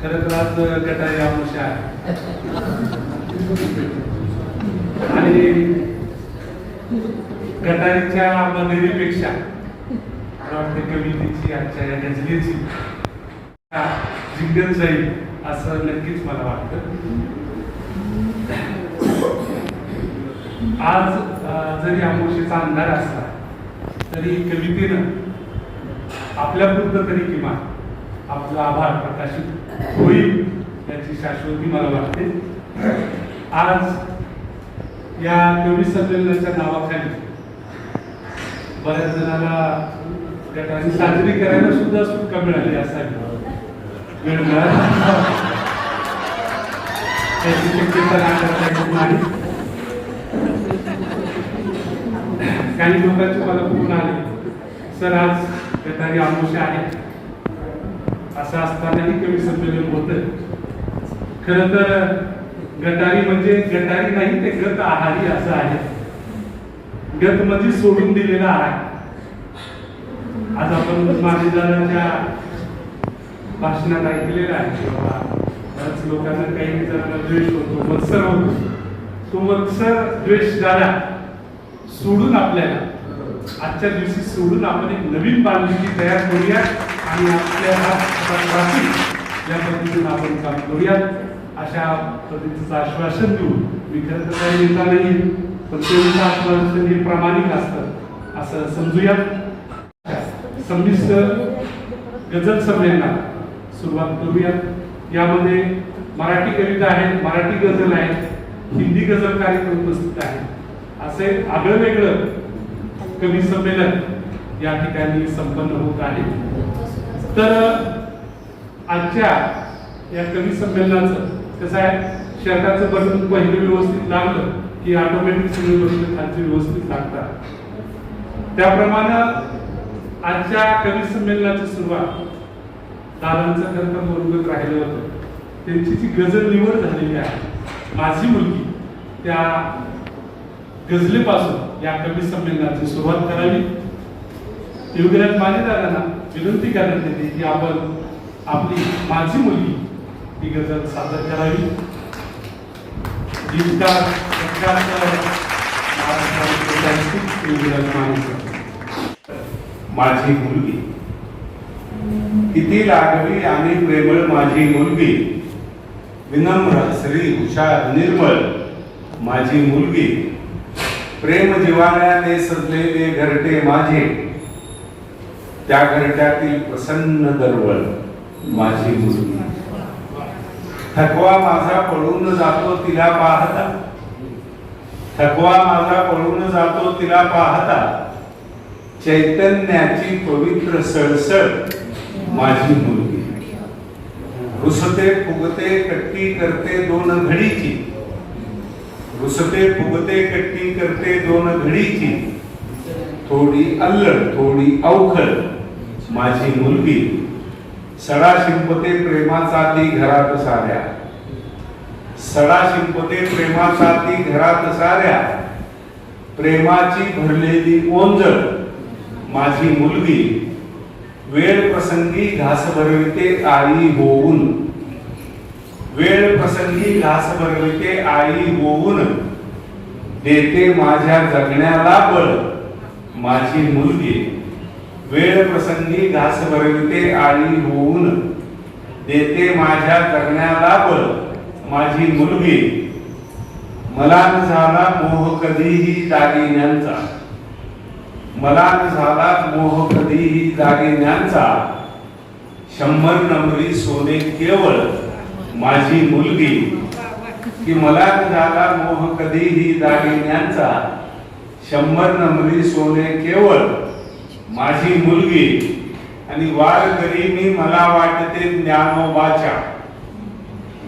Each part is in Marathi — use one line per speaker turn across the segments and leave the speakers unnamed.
खरं तर आज गटारी अमावस्या आहे आणि गटारीच्या मनरीपेक्षा मला वाटतं कवितेची आजच्या या गझलेची जिंकत जाईल असं नक्कीच मला वाटतं. आज जरी अमावस्येचा अंधार असला तरी कवितेनं आपल्यापुरतं तरी किमान आपला आभार प्रकाशित होईल याची शाश्वती मला वाटते. आज या कवी संमेलनाच्या नावाखाली बऱ्याच जणांना गटारी साजरी करायला सुद्धा सुटका मिळाली असावी, वेळ मिळाला त्याची शक्यता नाही. काही लोकांचे मला फोन आले, सर आज गटारी अमावस्या आहे, असं असतानाही कवी संमेलन होतं. खरं तर गटारी म्हणजे गटारी नाही, ते गत आहारी असं आहे. गत म्हणजे सोडून दिलेला आहार. आज आपण महाराजांच्या भाषणात ऐकलेलं आहे की बाबा बऱ्याच लोकांना काही जणांना द्वेष होतो, मत्सर होतो. तो मत्सर द्वेष झाला सोडून आपल्याला आजच्या दिवशी सोडून आपण एक नवीन बांधिलकी तयार करूया आणि आपल्या या पद्धतीने आपण काम करूयात अशा पद्धतीचं आश्वासन देऊ. मी खरं तर काही नेता नाही, पण त्यांचं आश्वासन हे प्रामाणिक असतं असं समजूया. संमिश्र गझल संमेलनात सुरुवात करूया. यामध्ये मराठी कविता आहेत, मराठी गझल आहेत, हिंदी गझल कार्यक्रम उपस्थित आहेत. असे आगळं वेगळं कवी संमेलन या ठिकाणी संपन्न होत आहे. तर आजच्या या कवी संमेलनाचं कसं आहे, शर्टाचं बटन पहिलं व्यवस्थित लागलं की ऑटोमॅटिक सगळी गोष्ट खालची व्यवस्थित लागतात. त्याप्रमाणे आजच्या कवी संमेलनाची सुरुवात दादांचं खरं तर मनोगत राहिलं होतं. त्यांची जी गझल निवड झालेली आहे, माझी मुलगी, त्या गझलेपासून या कवी संमेलनाची सुरुवात करावी. योगीराज माने दादांना विनंती करण्यात येते की आपण आपली माझी मुलगी ही गझल सादर करावी. गीतकार योगीराज माने.
माझी मुलगी किती लागवी आणि प्रेमळ माझी मुलगी, विनम्र हसरी हुशार निर्मळ माझी मुलगी, प्रेम जिव्हाळ्याने सजलेले घरटे माझे, त्या घरट्यातील प्रसन्न दरवळ माझी मुलगी. थकवा माझा पळून जातो तिला पाहता, थकवा माझा पळून जातो तिला पाहता, चैतन्याची पवित्र सळसळ माझी मुलगी. रुसते फुगते कट्टी करते दोन घडीची, रुसते फुगते कट्टी करते दोन घडीची, थोडी अल्लड थोडी अवखळ माझी मुलगी. सडा शिंपते प्रेमाचा ती घरात साऱ्या, सडा शिंपते प्रेमाचा ती घरात साऱ्या, प्रेमाची भरलेली ओंजळ माझी मुलगी. वेळ प्रसंगी घास भरविते आई होऊन, वेळ प्रसंगी घास भरविते आई होऊन, देते माझ्या जगण्याला बळ माझी मुलगी. वेळ प्रसंगी घास भरविते आई होऊन, देते माझ्या जगण्याला बळ माझी मुलगी. मला न झाला मोह कधीही दागिन्यांचा, मला न झाला मोह कधीही दागिन्यांचा, 100 नंबरी सोने केवळ माझी मुलगी. की मला न झाला मोह कधीही दागिन्यांचा, 100 नंबरी सोने केवळ माझी मुलगी. आणि वार करी मी मला वाटते ज्ञानोबाच्या,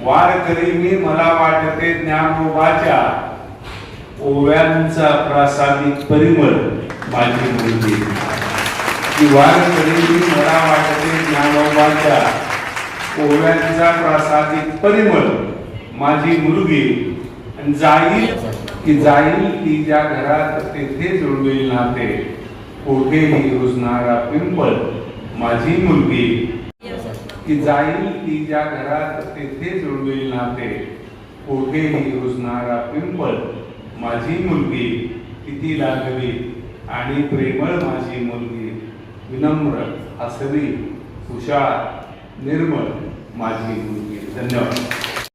वार करी मी मला वाटते ज्ञानोबाच्या, ओव्यांचा प्रासादिक परिमळ माझी मुलगी. की वार करी मी मला वाटते ज्ञानोबाच्या, ओव्यांचा प्रासादिक परिमळ माझी मुलगी. आणि जाईल की जाईल ती ज्या घरात तेथे जुळवेल नाते, कोठेही रुजणारा पिंपळ माझी मुलगी. की जाईल ती ज्या घरात तेथे जुळवेल नाते, कोठेही रुजणारा पिंपळ माझी मुलगी किती लागली, आणि प्रेमळ माझी मुलगी विनम्र हसवी हुशार निर्मळ माझी मुलगी. धन्यवाद.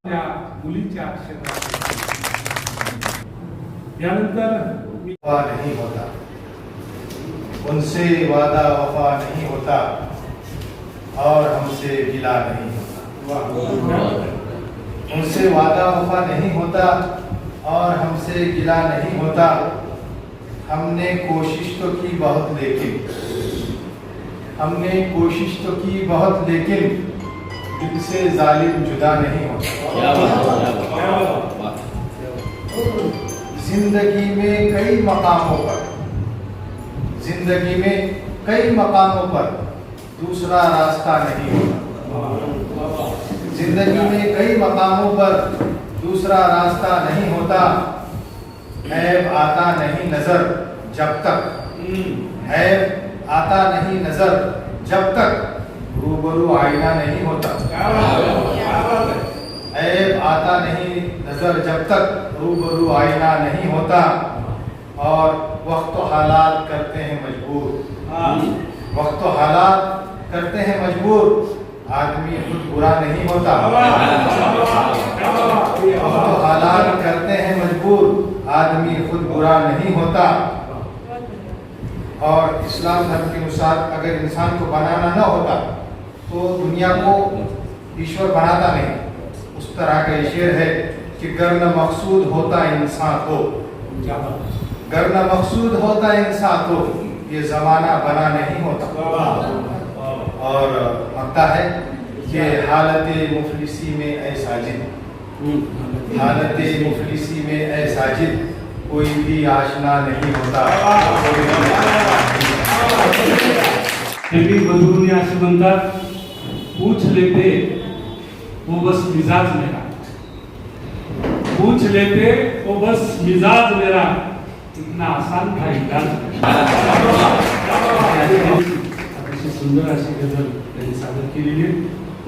त्या मुलीच्या आशीर्वाद. यानंतर मी
वफा नहीं होता, उनसे वादा वफा नहीं होता, और हमसे गिला नहीं होता. उनसे वादा वफा नहीं होता और हमसे गिला नहीं होता. हमने कोशिश तो की बहुत लेकिन, हमने कोशिश तो की बहुत लेकिन दिल से जालिम जुदा नहीं होता. जिंदगी में कई मकामों पर, जिंदगी में कई मकामों पर दूसरा रास्ता नहीं होता. जिंदगी में कई मकामों पर दूसरा रास्ता नहीं होता. ऐब आता नहीं नजर जब तक, ऐब आता नहीं नजर जब तक रूबरू आईना नहीं होता. ऐब आता नहीं नजर जब तक रूबरू आईना नहीं होता. और वक्त हालात करते हैं मजबूर, वक्त हालात करते हैं मजबूर. आदमी खुद बुरा नहीं होता. वक्त हालात करते हैं मजबूर, आदमी खुद बुरा नहीं होता. और इस्लाम धर्म के अनुसार अगर इंसान को बनाना न होता तो दुनिया को ईश्वर बनाता नहीं. उस तरह का ये शेर है कि गर न मकसूद होता इंसान तो, गर न मकसूद होता इंसान तो ये जमाना बना नहीं होता. और लगता है कि हालत मुफलिसी में ऐ साजिद, हालत मुफलिसी में ऐ साजिद कोई भी आशना नहीं होता.
हेवी बंधुनी असे म्हणतात, पूछ लेते वो बस मिजाज मेरा, पूछ लेते वो बस मिजाज मेरा, इतना आसान था इलाज. अतिशय सुंदर अशी गझल त्यांनी सादर केलेली आहे.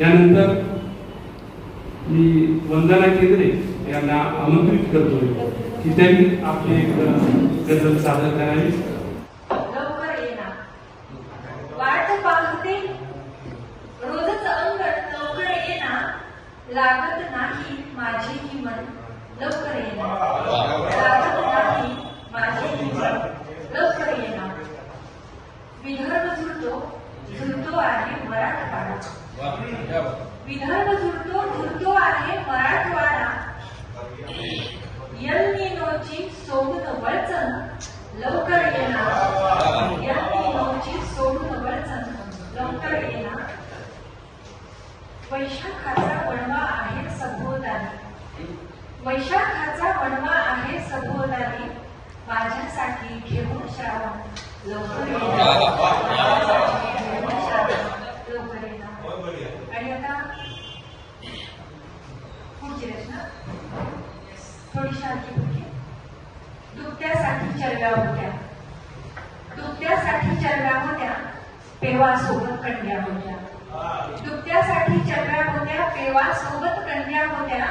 यानंतर मी वंदना केंद्रे यांना आमंत्रित करतोय की त्यांनी आपली एक गझल सादर करावी.
लवकर येणार, वाट पाहते रोजच अंगण, लवकर येणार, लागत नाही माझी किंमत, लवकर येणार, लागत नाही माझी किंमत, लवकर येणार. विदर्भ झुलतो, झुलतो आहे मराठवाडा, विदर्भ झुलतो, झुलतो आहे मराठवाडा. एल्निनोची सोडून वळचण, लवकर येणार, एल्निनोची सोडून वळचण, लवकर येणार. वैशाखाचा वणवा आहे सभोवताली, वैशाखाचा वणवा आहे सभोवताली, माझ्यासाठी घेऊन श्रावण, लवकर येणार, माझ्यासाठी घेऊन श्रावण, लवकर येणार. आणि आता पुढची रचना थोडीशी आणखी पुढची. दुभत्यासाठी चरव्या होत्या, दुभत्यासाठी चरव्या होत्या, पेवा सोबत कन्या होत्या. दुभत्यासाठी चरव्या होत्या, पेवा सोबत कन्या होत्या.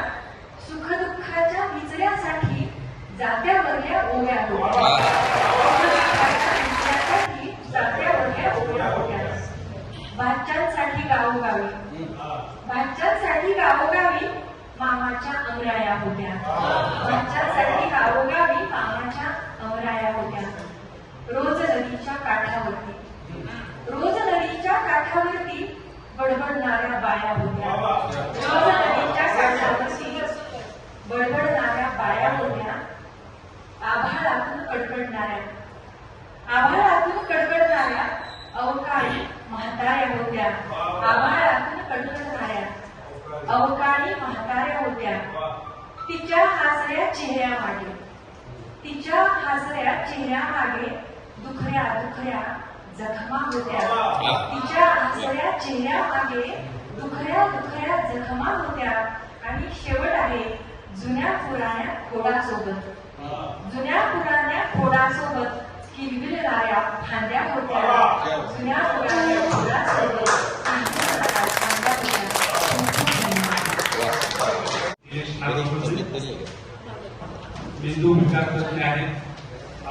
सुख दुःखाच्या विचऱ्यासाठी जात्यावरल्या ओव्या होत्या, सुख-दुःखाच्या विचऱ्यासाठी जात्यावरल्या ओव्या होत्या. भाच्यांसाठी गावोगावी, भाच्यांसाठी गावोगावी मामाच्या अमराया होत्या, भाच्यांसाठी गावोगावी मामाच्या अमराया होत्या. रोज नदीच्या काठावरती, रोज नदीच्या काठावरती बडबडणाऱ्या बाया होत्या, रोज नदीच्या काठावरती बडबडणाऱ्या बाया होत्या. आभाळातून कडकडणाऱ्या, आभाळातून कडकडणाऱ्या अवकाळी म्हाताऱ्या होत्या, आभाळातून कडकडणाऱ्या अवकाळी म्हाताऱ्या होत्या. तिच्या हसऱ्या चेहऱ्यामागे, तिच्या हसऱ्या चेहऱ्यामागे दुखऱ्या दुखऱ्या जखमा होत्या. तिच्या हसऱ्या चेहऱ्यामागे दुखऱ्या दुखऱ्या जखमा होत्या. आणि शेवट आहे जुन्या पुराण्या खोडासोबत, जुन्या पुराण्या खोडासोबत किलबिलणाऱ्या फांद्या होत्या. जुन्या पुराण्या खोडासोबत किलबिलणाऱ्या फांद्या होत्या.
मेंदू विकार तज्ञ आहेत.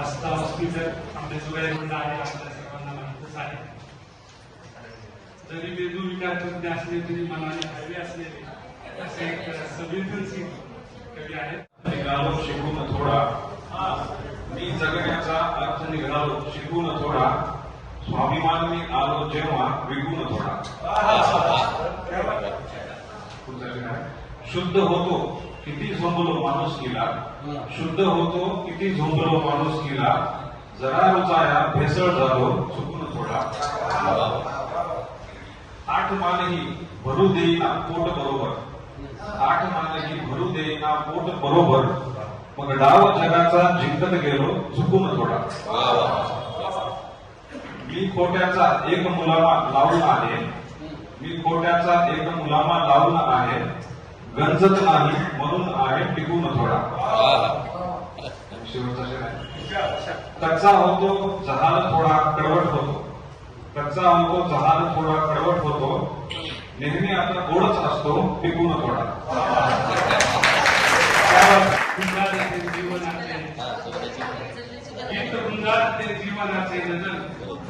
आस्था हॉस्पिटल आपले जुगायरुंड आहे, आपल्या सर्वांना माहीतच आहे. जरी मेंदू विकार तज्ञ असले तरी मनाने हळवे असलेले असे एक संवेदनशील कवी आहेत.
निघालो शिकून थोडा, मी जगण्याचा अर्थ निघालो शिकून थोडा, स्वाभिमान मी आलो जेव्हा विकून थोडा. शुद्ध होतो किती झोंबलो माणूस केला, शुद्ध होतो किती झोंबलो माणूस केला, जरा रुचाया भेसळ झालो चुकून थोडा. आठ मानही भरू देईना पोट बरोबर, आठ मानही भरू देईना पोट बरोबर, मग डाव जगाचा जिंकत गेलो चुकून थोडा. मी खोट्याचा एक मुलामा लावून आहे, मी खोट्याचा एक मुलामा लावून आहे, गंजत नाही म्हणून आहे टिकून थोडा. शेवटचा शेर आहे. कच्चा होतो जहाल थोडा कडवट होतो, कच्चा होतो जहाल थोडा कडवट होतो, नेहमी आता गोडच असतो टिकून थोडा.
वृंदाचे जीवनाचे गीत, वृंदाचे जीवनाचे नजर,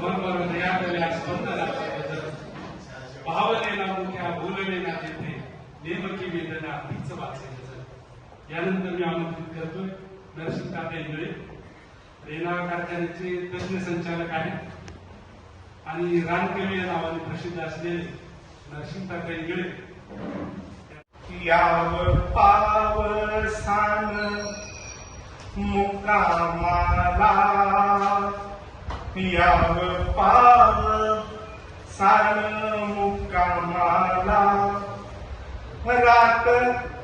मनवर दयावल्या स्पंदनाचे गजर, पावले ना मोठ्या बोलले ना तेथे, नेमकी वेदना तीच वाचे नजर. यानंतर मी आमंत्रित करतोय नरसिंह तात्या इंगळे, रेणा कारखान्याचे तज्ञ संचालक आहेत आणि रानकवी या नावाने प्रसिद्ध असलेले नरसिंह तात्या इंगळे.
याव पावसान मुकामाला, याव पावसान मुकामाला, रात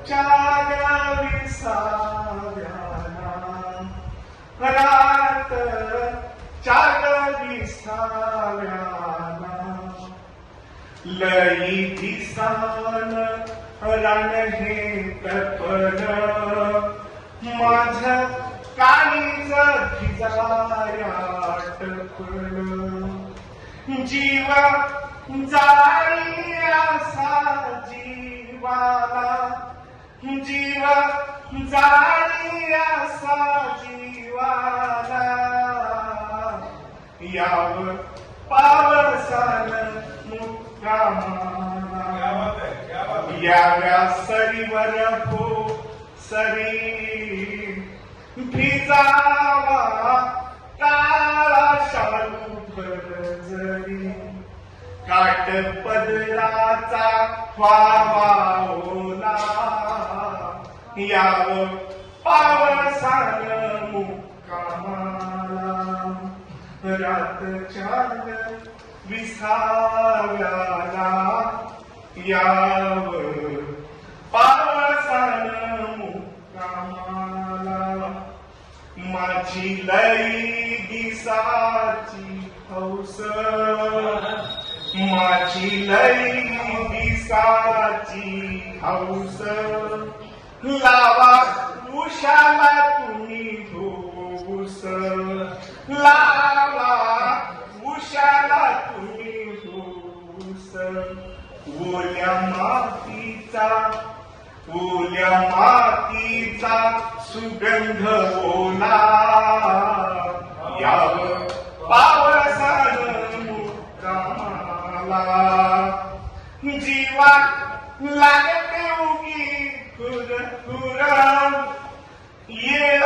चाल्या विसाव्याला, रात चाल्या विसाव्याला, लई दिसान रान हे तपन, माझ काळीज भिजाया टपन, जीव जाळी असा जीवाला, जीव जाळी असा जीवाला, याव पावसान मुक्कामाला, याव्या सरीवर हो सरी, भिजावा काळा शालू भर जरी, काट पदराचा व्हावा ओला, याव पावसान मुक्कामाला, रात चाल विसाव्याला, याव पावसान मुक्कामाला, माझी लई दिसाची हौस, माझी लई दिसाची हौस, लावा उशाला तुम्ही धोस, लावा उशाला तुम्ही धोस, ओल्या मातीचा, ओल्या मातीचा सुगंध ओला, याव पावसान मुक्कामाला, जीवा लागते उगी खुरखुर, येळ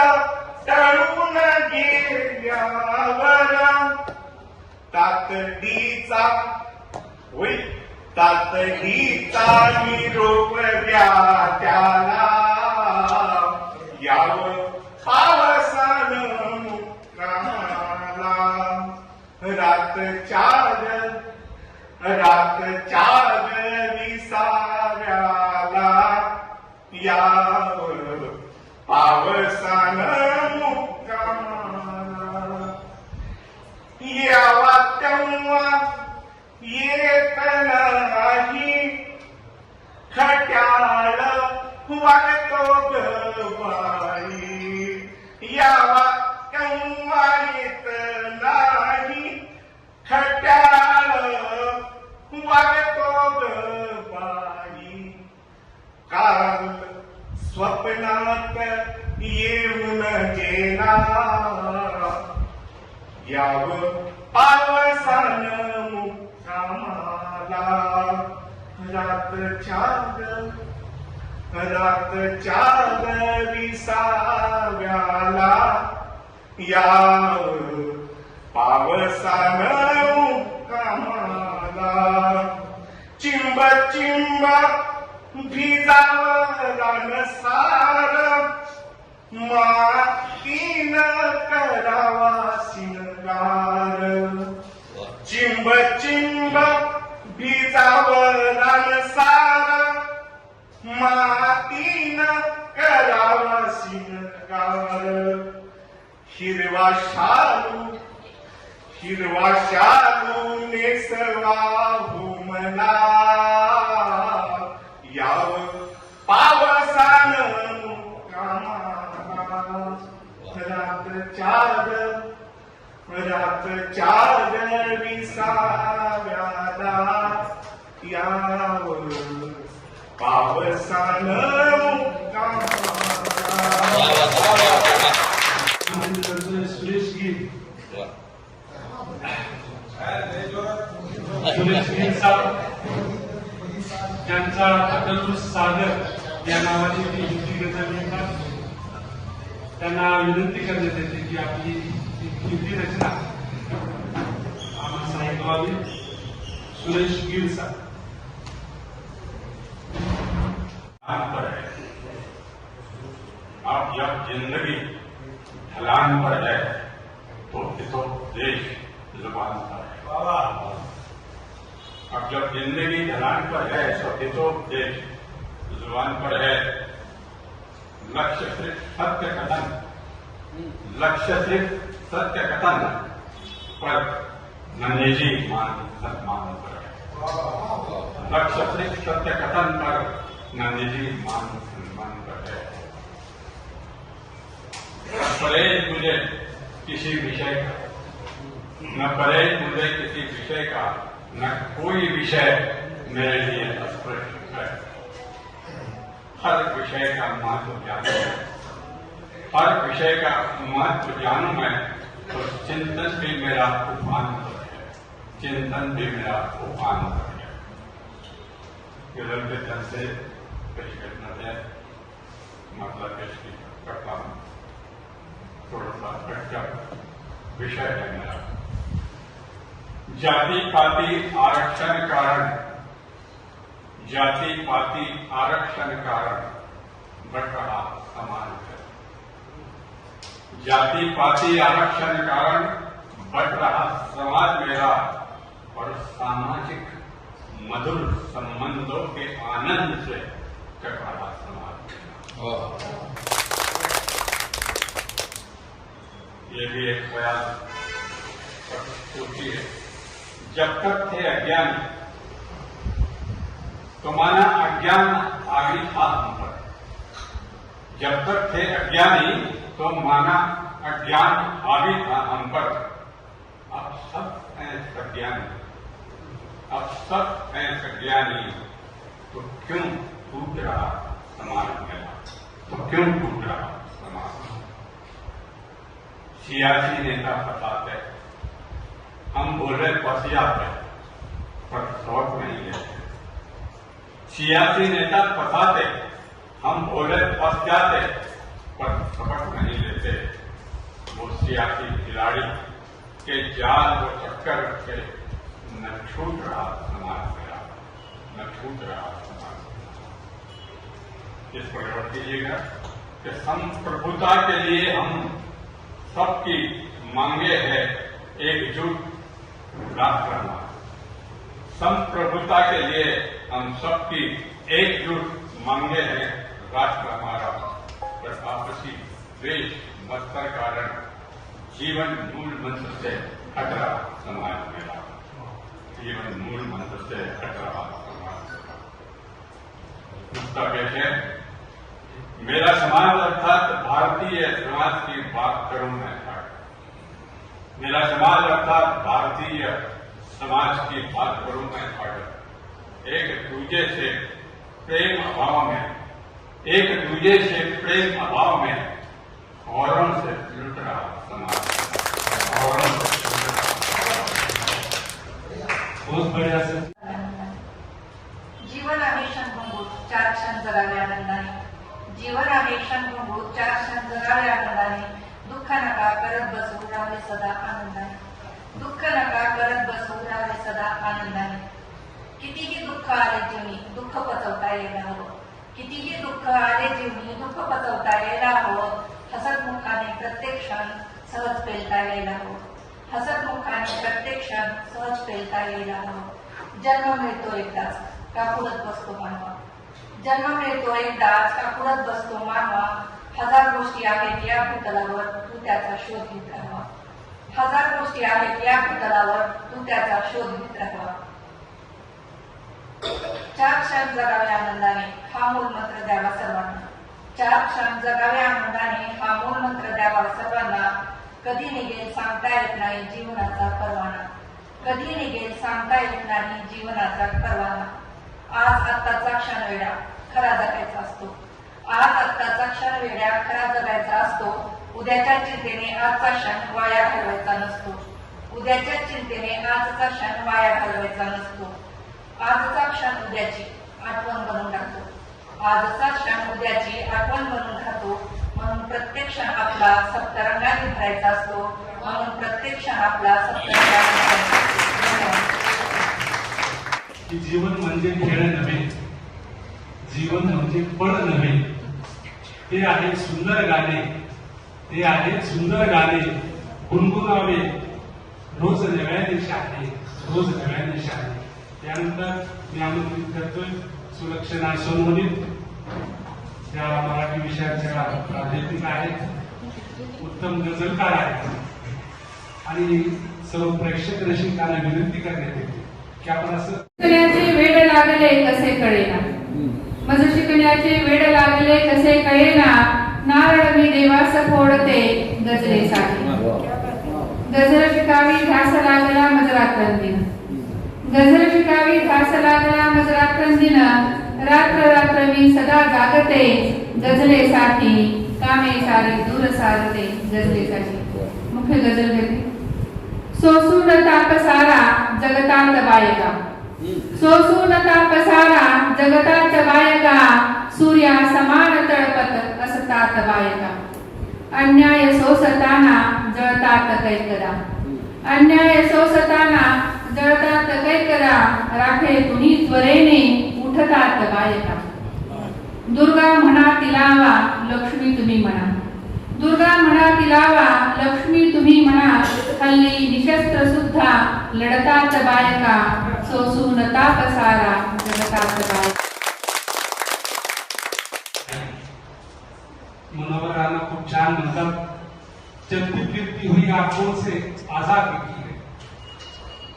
टळून गेल्यावर, तातडीचा होय तातडीचा निरोप द्या त्याला, याव पावसान मुक्कामाला, रात चाल विसाव्याला, याव पावसान मुक्कामाला, यावा तेव्हा येत नाही खट्याळ वागतो गबाई, यावा तेव्हा येत नाही खट्याळ वागतो गबाई, काल स्वप्नात येऊन गेला याव पावसान मुक्कामाला रातच्या विसाव्याला याव पावसान मुक्कामाला चिंब चिंब भिजावला सार मातीन करावा शिंगार चिंब चिंब भिजावला सार मातीन करावा शिंगार हिरवा शालू नेसवा हुमला याव पावसान रातच्या विसाव्याला याव पावसान
सुरेश गिर सुरेश गिर साहेब ज्यांचा अकलूर सागर या नावाची ती हिंदी गझल लिहितात त्यांना विनंती करण्यात येते की आपली हिंदी रचना आम्हाला ऐकवावी. सुरेश गिर साहेब.
पर है अब जब जिंदगी ढलान पर है तो देश जुबान पर है. अब जब जिंदगी ढलान पर है तो देश जुबान पर है. लक्ष्य सिर्फ सत्य कथन पर नन्हेजी मान सम्मान पर है. लक्ष्य सिर्फ सत्य कथन पर नन्हेजी मान सम्मान पर है. परहेज मुझे किसी विषय का न परहेज मुझे किसी विषय का न कोई विषय मेरे लिए अस्पृश्य है. हर विषय का महत्व जानू मैं. हर विषय का महत्व जानू मैं तो चिंतन भी मेरा उपान पर है. चिंतन भी मेरा उपान पर है. गजल के तन से पेश करना है मतलब पेश करता हूं. थोड़ा सा कच्चा विषय है मेरा. जाति पाति आरक्षण कारण बढ़ रहा समाज है. जाति पाति आरक्षण कारण बढ़ रहा समाज मेरा और सामाजिक मधुर संबंधों के आनंद से कट रहा समाज मेरा. ये भी एक ख्याल होती है. जब तक थे अज्ञान तो माना अज्ञान हावी था हम पर. जब तक थे अज्ञानी तो माना अज्ञान हावी था हम पर. अब सब हैं सज्ञानी तो क्यों टूट रहा समाज मेरा. तो क्यों टूट रहा समाज. सियासी नेता फंसाते हम बोले फंस जाते पर शौक नहीं लेते. सियासी नेता फंसाते हम बोले फंस जाते पर सबक नहीं लेते. वो सियासी खिलाड़ी के जाल को चक्कर से न छूट रहा समाज मेरा. न छूट रहा समाज मेरा. इस पर गौर कीजिएगा कि संप्रभुता के लिए हम सबकी मांगे है एकजुट राष्ट्र हमारा. संप्रभुता के लिए हम सबकी एकजुट मांगे हैं राष्ट्र हमारा. पर आपसी द्वेष मत्सर कारण जीवन मूल मंत्र से हट रहा समाज मेरा. जीवन मूल मंत्र से हट रहा समाज मेरा. उसका पेश है. मेरा समाज अर्थात भारतीय समाज की बात करूं मैं. मेरा समाज अर्थात भारतीय समाज की बात करूं मैं. एक दूजे से प्रेम अभाव में आवरण से लुट रहा समाज, आवरण से लुट रहा।
बहुत बढ़िया सर।
जीवन आहे क्षणभंगूर, 4 क्षण जगावे आनंदाने. जीवन आहे क्षणभंगूर, 4 क्षण जगावे आनंदाने. दुःख नका करत बसू, राहावे सदा आनंदाने. दुःख नका करत बसू, राहावे सदा आनंदाने. कितीही दुःख आले जीवनी, दुःख पचवता यायला हवं. कितीही दुःख आले जीवनी, दुःख पचवता यायला हवं. हसतमुखाने प्रत्येक क्षण सहज पेलता यायला हवं. हसतमुखाने प्रत्येक क्षण सहज पेलता यायला हवं. जन्म मिळतो एकदाच, का पुरत बसतो मानवा. जन्म मिळतो एकदाच, का पुरत बसतो मानवा. 1000 गोष्टी आहेत या भूतलावर, तू त्याचा शोध घेत राहावा. 1000 गोष्टी आहेत या भूतलावर, तू त्याचा शोध घेत राहावा. 4 क्षण जगावे आनंदाने, हा मूलमंत्र द्यावा सर्वांना. 4 क्षण जगावे आनंदाने, हा मूलमंत्र द्यावा सर्वांना. कधी निघेल सांगता येत नाही जीवनाचा परवाना. कधी निघेल सांगता येत नाही जीवनाचा परवाना. आज आत्ताचा क्षण वेडा खरा जगायचा असतो. आज आत्ताचा क्षण वेडा खरा जगायचा असतो. उद्याच्या चिंतेने आजचा क्षण वाया घालवायचा नसतो. उद्याच्या चिंतेने आजचा क्षण वाया घालवायचा नसतो. आजचा क्षण उद्याची आठवण बनवून टाकतो. आजचा क्षण उद्याची आठवण बनवून राहतो. म्हणून प्रत्येक क्षण आपला सप्तरंगाने भरायचा असतो. म्हणून प्रत्येक क्षण आपला सप्तरंगाने भरायचा असतो. धन्यवाद.
की जीवन म्हणजे खेळ नव्हे, जीवन म्हणजे पळ नव्हे. ते आहे सुंदर गाणे, ते आहे सुंदर गाणे. गुणगुणावे रोज नव्याने शहाणे, रोज नव्याने शहाणे. त्यानंतर मी आमंत्रित करतोय सुलक्षणा सोनवणे, त्या मराठी विषयाच्या प्राध्यापिका आहेत, उत्तम गझलकार आहेत आणि सर्व प्रेक्षक रसिकांना विनंती करण्यात येते की आपण असं
शिकण्याचे वेड लागले कसे कळेना, मज शिकण्याचे वेड लागले कसे कळेना. नारळ मी देवास फोडते गजलेसाठी. गजल शिकावी ध्यास लागला मज रात्रंदिन. गजल शिकावी ध्यास लागला मज रात्रंदिन. रात्र रात्र मी सदा जागते गजलेसाठी. कामे सारी दूर सारते गजलेसाठी. मुख्य गजल घेते. सोसून ताप सारा जगतात बायका. सोसून ताप सारा जगतात बायका. सूर्या समान तळपत असतात बायका. अन्याय सोसताना जळतात कैकरा. अन्याय सोसताना जळतात कैकरा. राखे तुनी त्वरेने उठतात बायका. दुर्गा म्हणा तिलावा लक्ष्मी तुम्ही म्हणा. दुर्गा म्हणा तिलावा लक्ष्मी तुम्ही म्हणा. हल्ली निशस्त्र सुद्धा लढतात बायका. सोसून ताप सारा जगतात बायका.
मनोहर राणा खूप छान म्हणतात, चलती फिरती हुई आंखों से आजाद देखी है.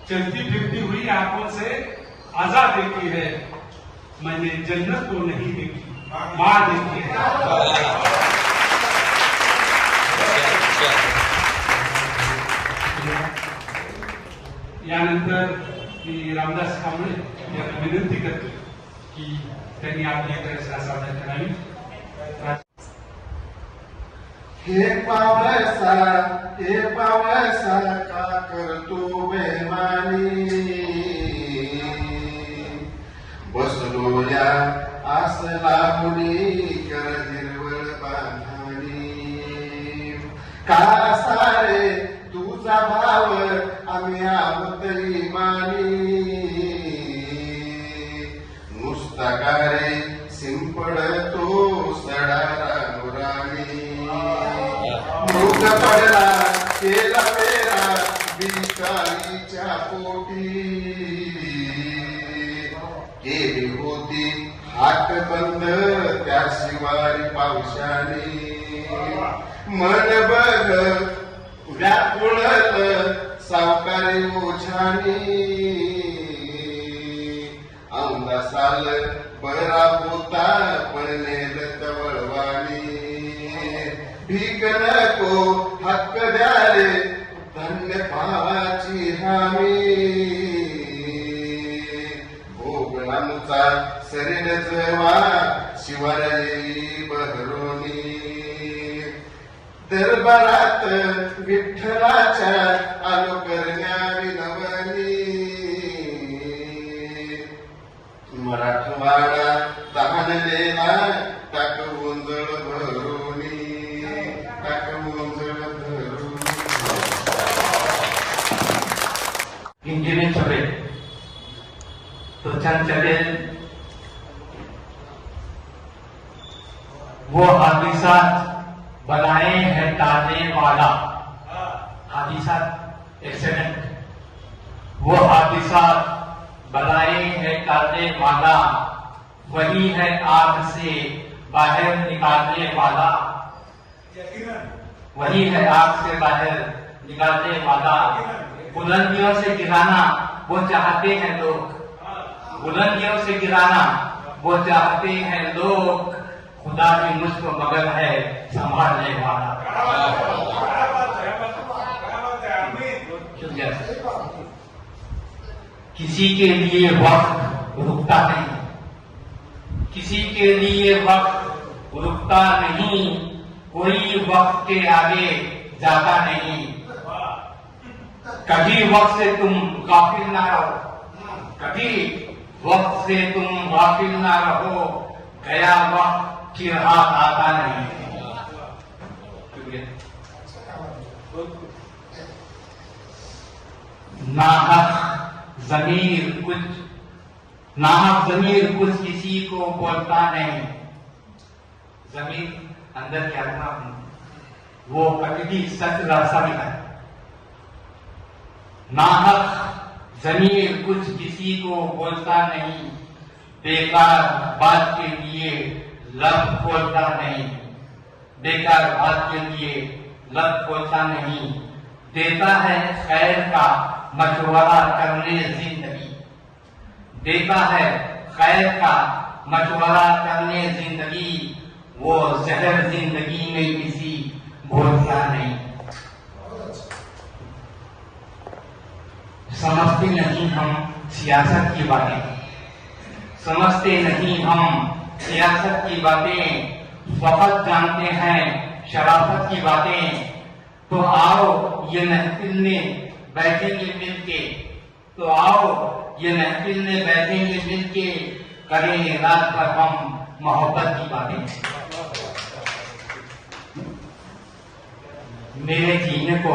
चलती फिरती हुई आंखों से आजाद देखी है. मैंने जन्नत को नहीं देखी, माँ देखी है. यानंतर मी रामदास कांबळे यांना विनंती करतो की त्यांनी आपली एक रचना सादर करावी.
हे पावसा का करतो बेमानी. बसलो या आसला मुनी कर हिरवळ बांधानी. का सारे तुझा भाव आम्ही आहोत इमानी. नुसता गारे शिंपडतो सडा रानुराणी. मृग पडला केला पेरा बिकालीच्या पोटी. केली होती हात बंद त्या शिवारी पावसाने. मन बघ व्याकुळत सावकारी ओझानी. औंदा साल बरा होता पळनेल तवळवाणी. भीक नको हक्क द्यारे धन्य भावाची हमी. भोगलानुचा शरीर जवा शिवारी बहरोनी. दरबारात विठ्ठलाच्या आलो करण्या विनवणी मराठवाडा तहानलेला टाक गोंधळ भरुनी टाक गोंधळ भरुनी.
इंजीनियर चले तो चंद चले वो हादिसात बनाए हैं टालने वाला. हादिसात एक्सीडेंट, वो हादिसात बनाए हैं टालने वाला, वही है आग से बाहर निकालने वाला, वही है आग से बाहर निकालने वाला. बुलंदियों से गिराना वो चाहते हैं लोग, बुलंदियों से गिराना वो चाहते हैं लोग, खुदा भी मुझको मगर है संभालने वाला. किसी के लिए वक्त रुकता नहीं, किसी के लिए वक्त रुकता नहीं, कोई वक्त के आगे जाता नहीं. कभी वक्त से तुम गाफिल ना रहो, कभी वक्त से तुम गाफिल ना रहो, गया वक्त फिर हाथ आता नहीं. नाहक जमीर कुछ किसी को बोलता नहीं. जमीर अंदर क्या था वो कभी भी सच रास्ता नहीं है. नाहक जमीर कुछ किसी को बोलता नहीं, बेकार बात के लिए लब खोलता नहीं, बेकार बात के लिए लब खोलता नहीं. देता है खैर का मशवरा करने जिंदगी, देता है खैर का मशवरा करने जिंदगी, वो जहर जिंदगी में किसी घोलता नहीं. समझते नहीं हम सियासत की बातें, समझते नहीं हम सियासत की बातें, फकत जानते हैं शराफत की बातें. तो आओ ये महफिल में बैठेंगे मिलके, तो आओ ये महफिल में बैठेंगे मिलके, करें रात भर हम मोहब्बत की बातें. मेरे जीने को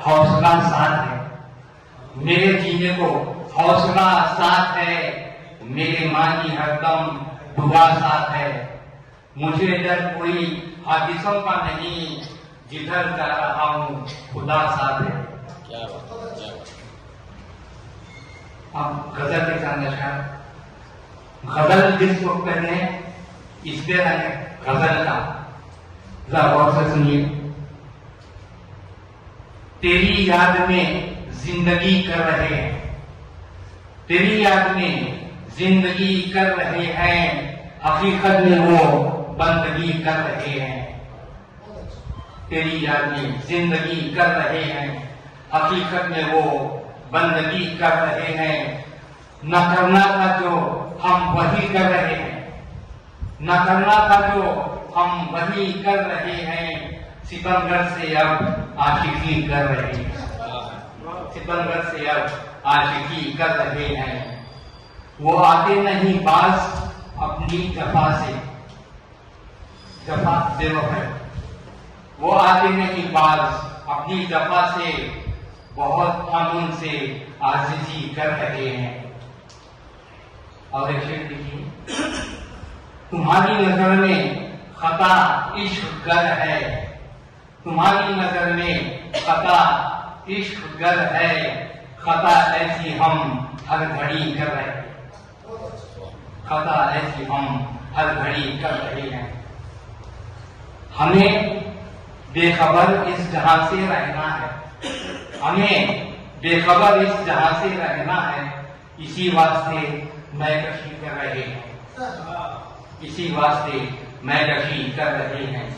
हौसला साथ है, मेरे जीने को हौसला साथ है, मेरे मां की हरदम दुआ साथ है. मुझे डर कोई हादिसों का नहीं, जिधर जा रहा हूं खुदा साथ है. अब गजल के साथ गजल जिस वक्त पहले इस पे है गजल का, जरा गौर से सुनिए. तेरी याद में जिंदगी कर रहे हैं, तेरी याद में जिंदगी कर रहे हैं, हकीकत में वो बंदगी कर रहे हैं. तेरी याद में जिंदगी कर रहे हैं, हकीकत में वो बंदगी कर रहे हैं. न करना था जो हम वही कर रहे हैं, न करना था जो हम वही कर रहे हैं. सितमगढ़ से अब आशिकी कर रहे हैं, सितमगढ़ से अब आशिकी कर रहे हैं. वो आते नहीं बास अपनी जफा से, जफा बेवफा, वो आते नहीं बास अपनी जफा से, बहुत हम उनसे आजिजी कर रहे हैं. और एक शेर देखिए. तुम्हारी नजर में खता इश्क गर है, तुम्हारी नजर में खता इश्क गर है, खता ऐसी हम हर घड़ी कर रहे हैं, खता ऐसी हम हर घड़ी कर रहे हैं. हमें बेखबर इस जहां से रहना है, हमें बेखबर इस जहां से रहना है. इसी वास्ते मैकशी कर रहे हैं, इसी वास्ते मैकशी कर रहे हैं.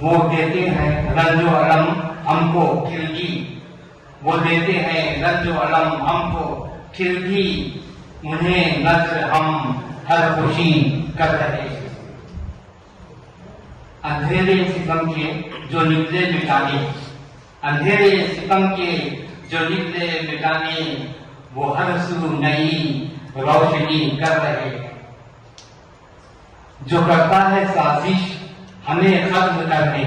वो देते हैं रंजो अलम हमको फिर भी, वो देते हैं रंजो अलम हमको फिर भी, उन्हें नजर हम हर खुशी कर रहे हैं. अंधेरे सितम के जो निकले मिटाने, अंधेरे सितम के जो निकले मिटाने, वो हर सू नई रोशनी कर रहे हैं। जो करता है साजिश हमें खत्म करने,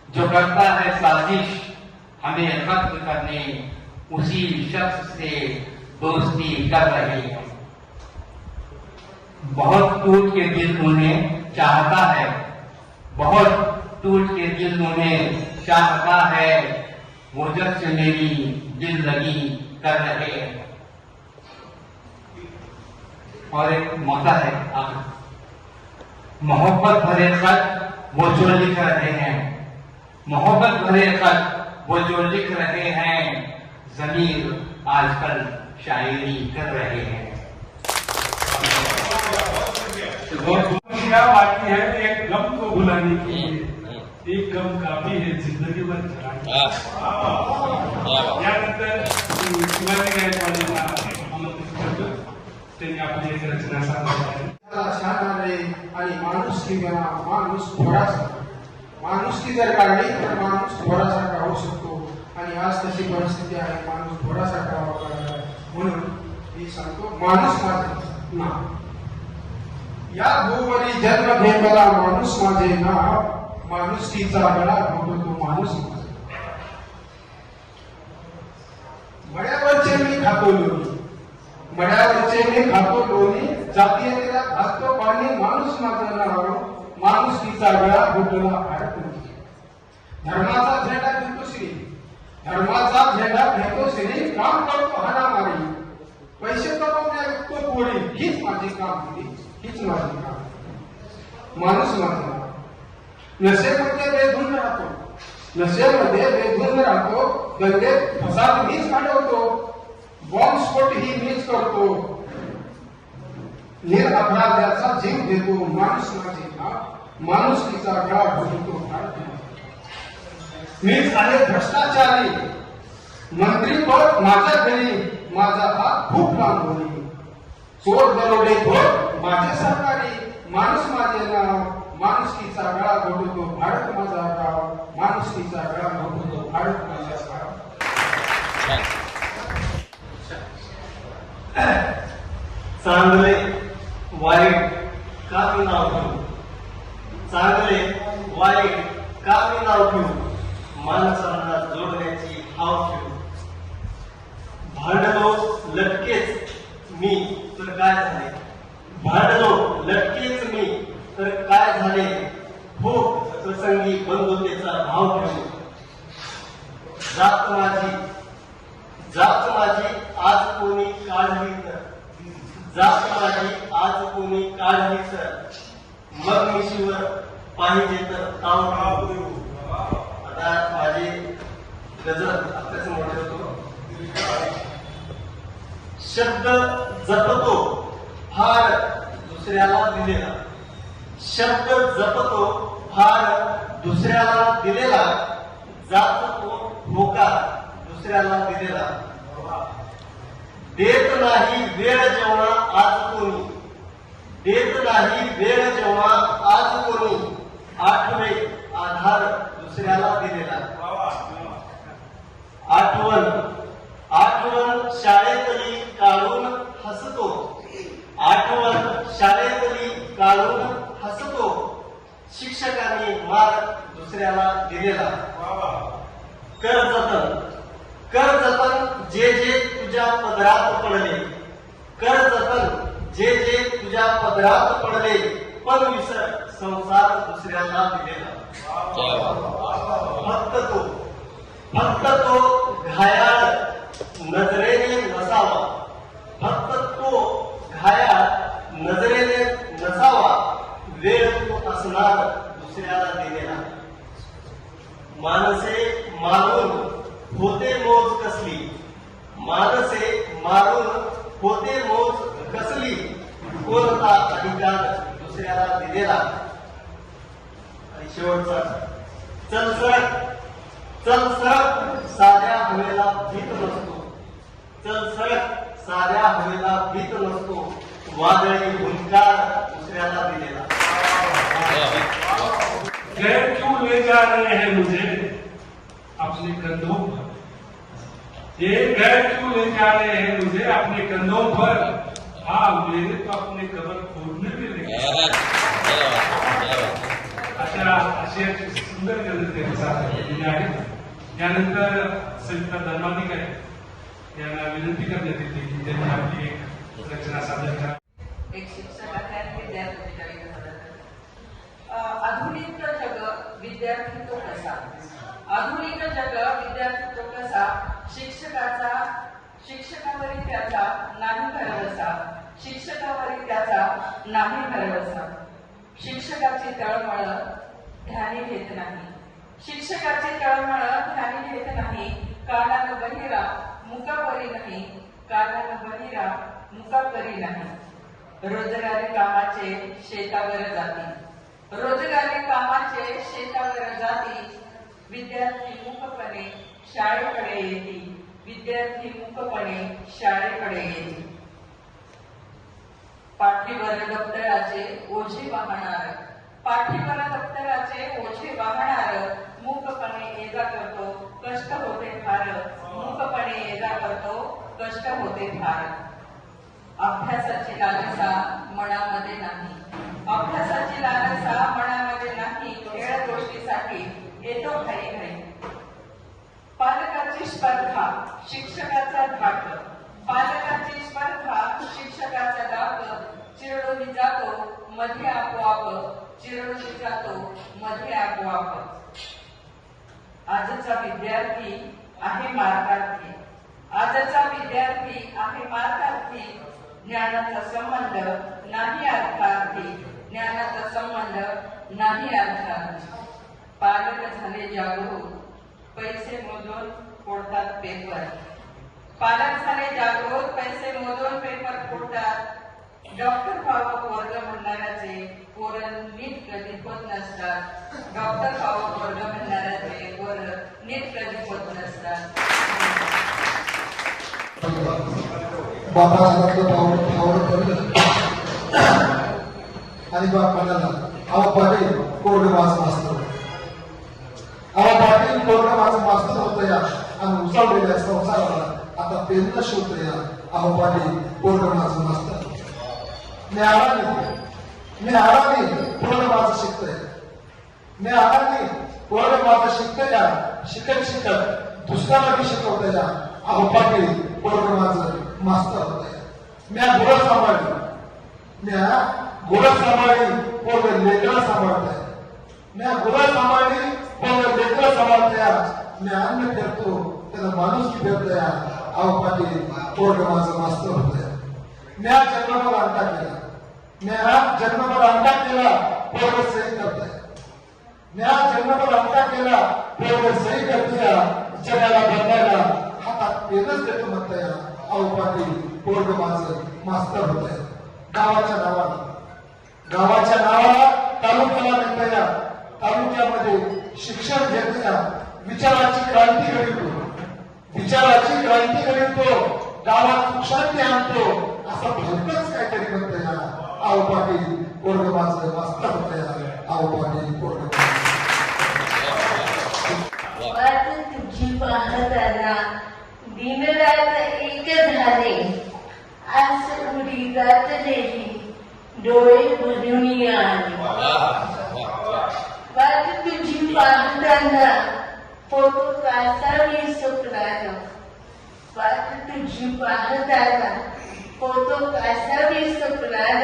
जो करता है साजिश हमें खत्म करने, उसी शख्स से दोस्ती कर रहे हैं। बहुत टूट के दिल उन्हें चाहता है, बहुत टूट के दिल उन्हें चाहता है, वो जब से मेरी दिल लगी कर रहे हैं। और एक मौका है आप मोहब्बत भरे खत वो जो लिख रहे हैं, मोहब्बत भरे खत वो जो लिख रहे हैं, ज़मीर आजकल शायरी कर रहे हैं।
क्या बाकी है एक गम को भुलाने के लिए, एक गम काफी है जिंदगी भर चलाने। यानंतर शिवाजी गायकवाडींना त्यांनी आपली एक रचना सादर केली।
छानरे आणि माणुसकी माणूस थोडासा, माणुसकी जर काढली तर माणूस थोडासारखा होऊ शकतो आणि आज तशी परिस्थिती आहे, माणूस थोडासारखा वापरला म्हणून मी सांगतो माणूस माझे नाव, या भूवरी जन्म घेतला माणूस माझे नाव, माणुसकीचा गळा घोटतो माणूस माझे। मड्यावरचे मी खातो लोणी, मड्यावरचे मी खातो लोणी, जातीयतेला घालतो पाणी, माणूस माझं नाव, माणुसकीचा गळा घोटला भारत। धर्माचा झेंडा घेतो श्री, धर्माचा झेंडा घेतो श्री, काम करतो हाणामारी, पैसे कमवण्या विकतो पोळी, हीच माझी कामगिरी, हीच माझी काम। माणूस माझा नशेमध्ये बेधुंद राहतो, नशेमध्ये बेधुंद राहतो, गंगेत फसाद मीच अडवतो, बॉम्बस्फोट ही मीच करतो, निरपराध्याचा जीव देतो, माणूस माझे नाव, माणुसकीचा गळा घोटतो भारत। मीच आहे भ्रष्टाचारी, मंत्रीपद माझ्या घरी, माझा हात खूप लांब होईल, चोर दरोडेखोर माझे सरकारी, माणूस माझे नाव, माणुसकीचा गळा घोटतो भारत माझा गाव, माणुसकीचा गळा घोटतो भारत माझा गाव।
चांगले वाईट का मी नाव घेऊ, चांगले वाईट का मी नाव घेऊ, माणसांना जोडण्याची हाव ठेवू, भांडलो लटकेच मी तर काय झाले, भांडलो लटकेच मी तर काय झाले, हो प्रसंगी बंधुतेचा भाव ठेवू, जात माझी आज कोणी काढली तर, जात माझी आज कोणी काढली तर, मग मिशीवर पाहिजे तर ताव देऊ। आता माझी गजल आपल्यासमोर ठेवतो। शब्द जपतो फार दुसऱ्याला दिलेला, शब्द जपतो फार दुसऱ्याला दिलेला, जातो होकार दुसऱ्याला दिलेला, देत नाही वेळ जेव्हा आज कोणी, देत नाही वेळ जेव्हा आज कोणी, आठवे आधार दुसऱ्याला दिलेला, आठवण आठवण शाळेतली काढून हसतो, आठवण शाळेतली काढून हसतो, शिक्षकांनी मार दुसऱ्याला दिलेला, कर जतन कर जतन जे जे तुझ्या पदरात पडले, कर जतन जे जे तुझ्या पदरात पडले, पण विसर संसार दुसऱ्याला दिलेला, फक्त तो घायाळ नजरेने नसावा, फक्त तो घायाळ नजरेने नसावा, वेळ तो असणार दुसऱ्याला दिलेला, माणसे मारून होते मोज कसली, माणसे मारून होते मोज कसली, कोणता अधिकार दुसऱ्याला दिलेला। आणि शेवटचा चल सळक साध्या हवेला भीत नसतो, चल सळक साध्या हवेला भीत नसतो, वादळी हुंकार दुसऱ्याला दिलेला।
गैर क्यों ले जा रहे हैं मुझे अपने कंधों पर? ये गैर क्यों ले जा रहे हैं मुझे अपने कंधों पर? हाँ, मेरे तो अपने कबर खोदने भी लगे. अशी एक सुंदर गजल आहे. त्यानंतर संत धर्माधिकारी यांना विनंती करण्यात येते की त्यांनी आपली एक रचना सादर करा.
एक शिक्षक आहे आणि विद्यार्थी आधुनिक जग विद्यार्थित्व कसा? आधुनिक जग विद्यार्थित्व कसा? शिक्षकावरील त्याचा नाही भरवसा. शिक्षकावरील त्याचा नाही भरवसा. शिक्षकाची तळमळ ध्यानी घेत नाही. शिक्षकाची तळमळ ध्यानी घेत नाही. कानानं बहिरा मुकापरी नाही. कानानं बहिरा मुकापरी नाही. रोजगारी कामाचे शेतावर जाती. रोजगारी कामाचे शेतावर जाती. विद्यार्थी मुखपणे शाळेकडे येती. विद्यार्थी मुखपणे शाळेकडे येती. पाठीवर दप्तराचे ओझे वाहणार. पाठीवर दप्तराचे ओझे वाहणार. मुखपणे ये जा करतो कष्ट होते फार. मुखपणे ये जा करतो कष्ट होते फार. अभ्यासाची लालसा मनामध्ये नाही. अभ्यासाची लालसा मनामध्ये नाही. खेळ गोष्टीसाठी येतो घाई घाई. पालकाची स्पर्धा शिक्षकाचा धाक. पालकाची स्पर्धा शिक्षकाचा धाक. चिरडून जातो मध्ये आपोआप. चिरडून जातो मध्ये आपोआप. आजचा विद्यार्थी आहे मार्गार्थी. आजचा विद्यार्थी आहे मार्गार्थी. ज्ञानाचा संबंध नाही अर्थार्थी. ज्ञानाचा संबंध नाही अर्थार्थी. पालक झाले जागरूक पैसे मोजून फोडतात पेपर. पालक झाले जागरूक पैसे मोजून पेपर फोडतात. डॉक्टर व्हावं पोरग म्हणणाऱ्याचे पोरं नीट कधी होत नसतात. डॉक्टर व्हावं पोरग म्हणणाऱ्याचे पोरं नीट कधी होत नसतात.
बापाला आवड पडलं आणि बाप म्हणाला अहो पाटील कोरडं माझं मास्तर. अहो पाटील कोरडं माझं मास्तर होतं या आणि उसावलेल्या संसाराला आता पेरलं शोधतं या. अहो पाटील कोरडं माझं मास्तर. मी आरामी कोरडं माझं शिकतोय. मी आरामी कोरडं माझं शिकतोय या. शिकत शिकत दुसऱ्याला बी शिकवतोय या. अहो पाटील कोरडं माझं मास्तर होत. म्या घोडा सांभाळली. म्या घोडा सांभाळली पोरं लेकरं सांभाळताय. म्या घोडा सांभाळली पोरं लेकरं सांभाळताय. मी अन्न फिरतो त्याला माणूस की फिरतोय. अहो पाटील पोरं माझं मास्तर होतंय. म्या जन्मभर अंडा केला. म्या जन्मभर अंडा केला पोरं सही करताय. म्या जन्मभर अंडा केला पोरं सही करतोय. जगाला बदलायला हातात पेनच देतो म्हणताय. अहो पाटील पोरग माझं मास्तर होत आहे. गावाच्या नावाला तालुक्याला नेता. तालुक्यामध्ये शिक्षण घेतल्या. विचाराची क्रांती घडवतो. विचाराची क्रांती घडवतो. गावात सुखशांती आणतो. असं भलतंच काहीतरी म्हणता या. अहो पाटील पोरग माझं मास्तर होत आहे. अहो पाटील पोरग
तुझी पाहताना दिनरात एक झाले. आज उडी जात गेली डोळे भरून आले. वाट तुझी पाहताना फोटो कासावी स्वप्नात. वाट तुझी पाहताना फोटो कासावी स्वप्नात.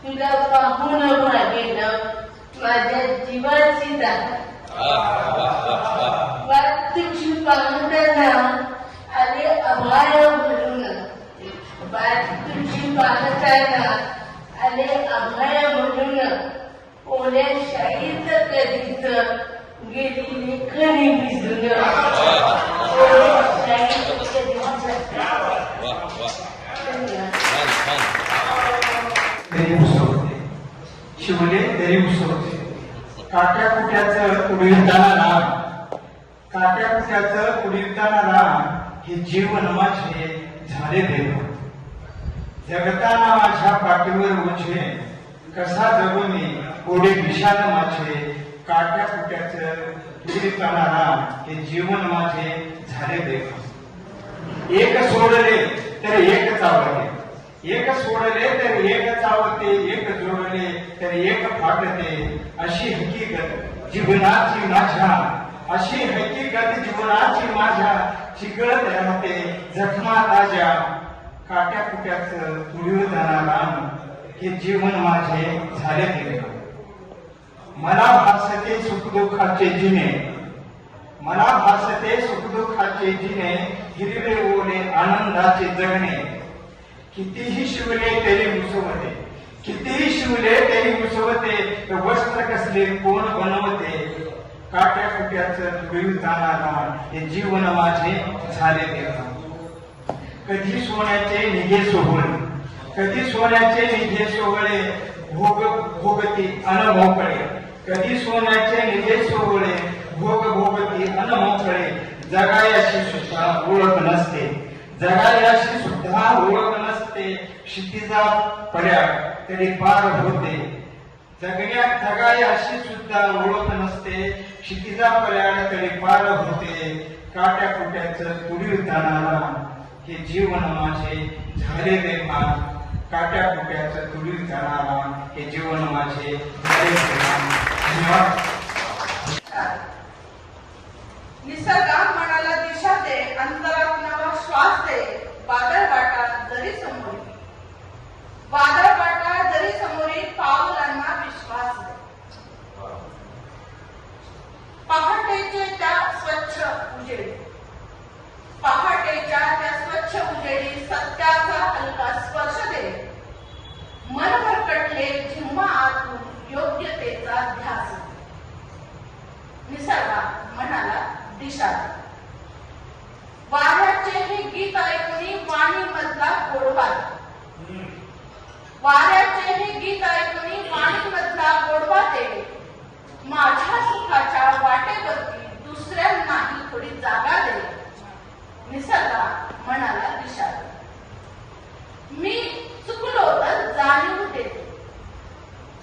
तुला पाहून भागेलं माझ्या जीवाची दात. वाट तुझी पाहताना आले अभय भरून. वाट तुझी पाहताना आले अभय भरून. ओल्या शाईत कधीच गेली लेखणी भिजून. ओल्या शाईत
तरी उसवते शिवले तरी उसवते. काट्या कुट्याचं उडीरताना राम. काट्या कुट्याचं उडीरताना राम. हे जीवन माझे झाले देव. जगताना माझ्या पाठीवर ओझे. कसा जगू मी ओढे विशाल माझे. काट्या कुट्याचं पुढे जाणारा हे जीवन माझे झाले देव. एक सोडले तर एक चावते, एक सोडले तर एक चावते, एक जोडले तर एक फाटते. अशी हकीकत जीवनाची माझ्या, अशी हकीकत जीवनाची माझ्या चिकळत राहते जखमा ताज्या. काट्या कुट्याचं पुढे जाणारा हे जीवन माझे झाले देव. मला भासते सुखदुःखाचे जिने, मला भासते सुखदुःखाचे जिने, हिरवे ओले आनंदाचे जगणे. कितीही शिवले तरी मुसवते, कितीही शिवले तरी मुसवते, वस्त्र कसले कोण बनवते. काट्या कुट्याचं पुढे जाणारा हे जीवन माझे झाले देव. कधी सोन्याचे निघे सोहळे, कधी सोन्याचे निघे सोहळे, भोगती अनमोकळे. कधी सोन्याचे निघे सोहळे, भोगती अनमोकळे. जगायाशी सुद्धा ओळख नसते, जगायाशी सुद्धा ओळख नसते. क्षितिजा पड्या तरी पार होते, जगायाशी सुद्धा ओळख नसते. क्षितिजा पड्या तरी पार होते. काट्या कुट्याचं पुढे जाणारा हे जीवन माझे झाले बेमान. काट्या कुट्याचं पुढे जाणारा हे जीवन माझे झाले बेमान. धन्यवाद.
निसर्गा मनाला दिशा दे, अंतरात नवा श्वास दे. वादळ वाटा जरी समोर, वादळ वाटा जरी समोरील पावलांना विश्वास दे. पहाटेचे त्या स्वच्छ उजेडी, पहाटेच्या त्या स्वच्छ उजेडी सत्याचा हलका स्पर्श दे. मन भरकटले जिव्हा आतून योग्यतेचा ध्यास दे. निसर्गा मनाला दिशा दे. वाऱ्याचे हे गीत ऐकून वाणी मधला गोडवा दे. वाऱ्याचे हे गीत ऐकून वाणी मधला गोडवा दे. माझ्या सुखाच्या वाटेवरती दुसऱ्यांनाही थोडी जागा दे. निसर्गा मनाला दिशा दे. मी चुकलो तर जाणीव दे,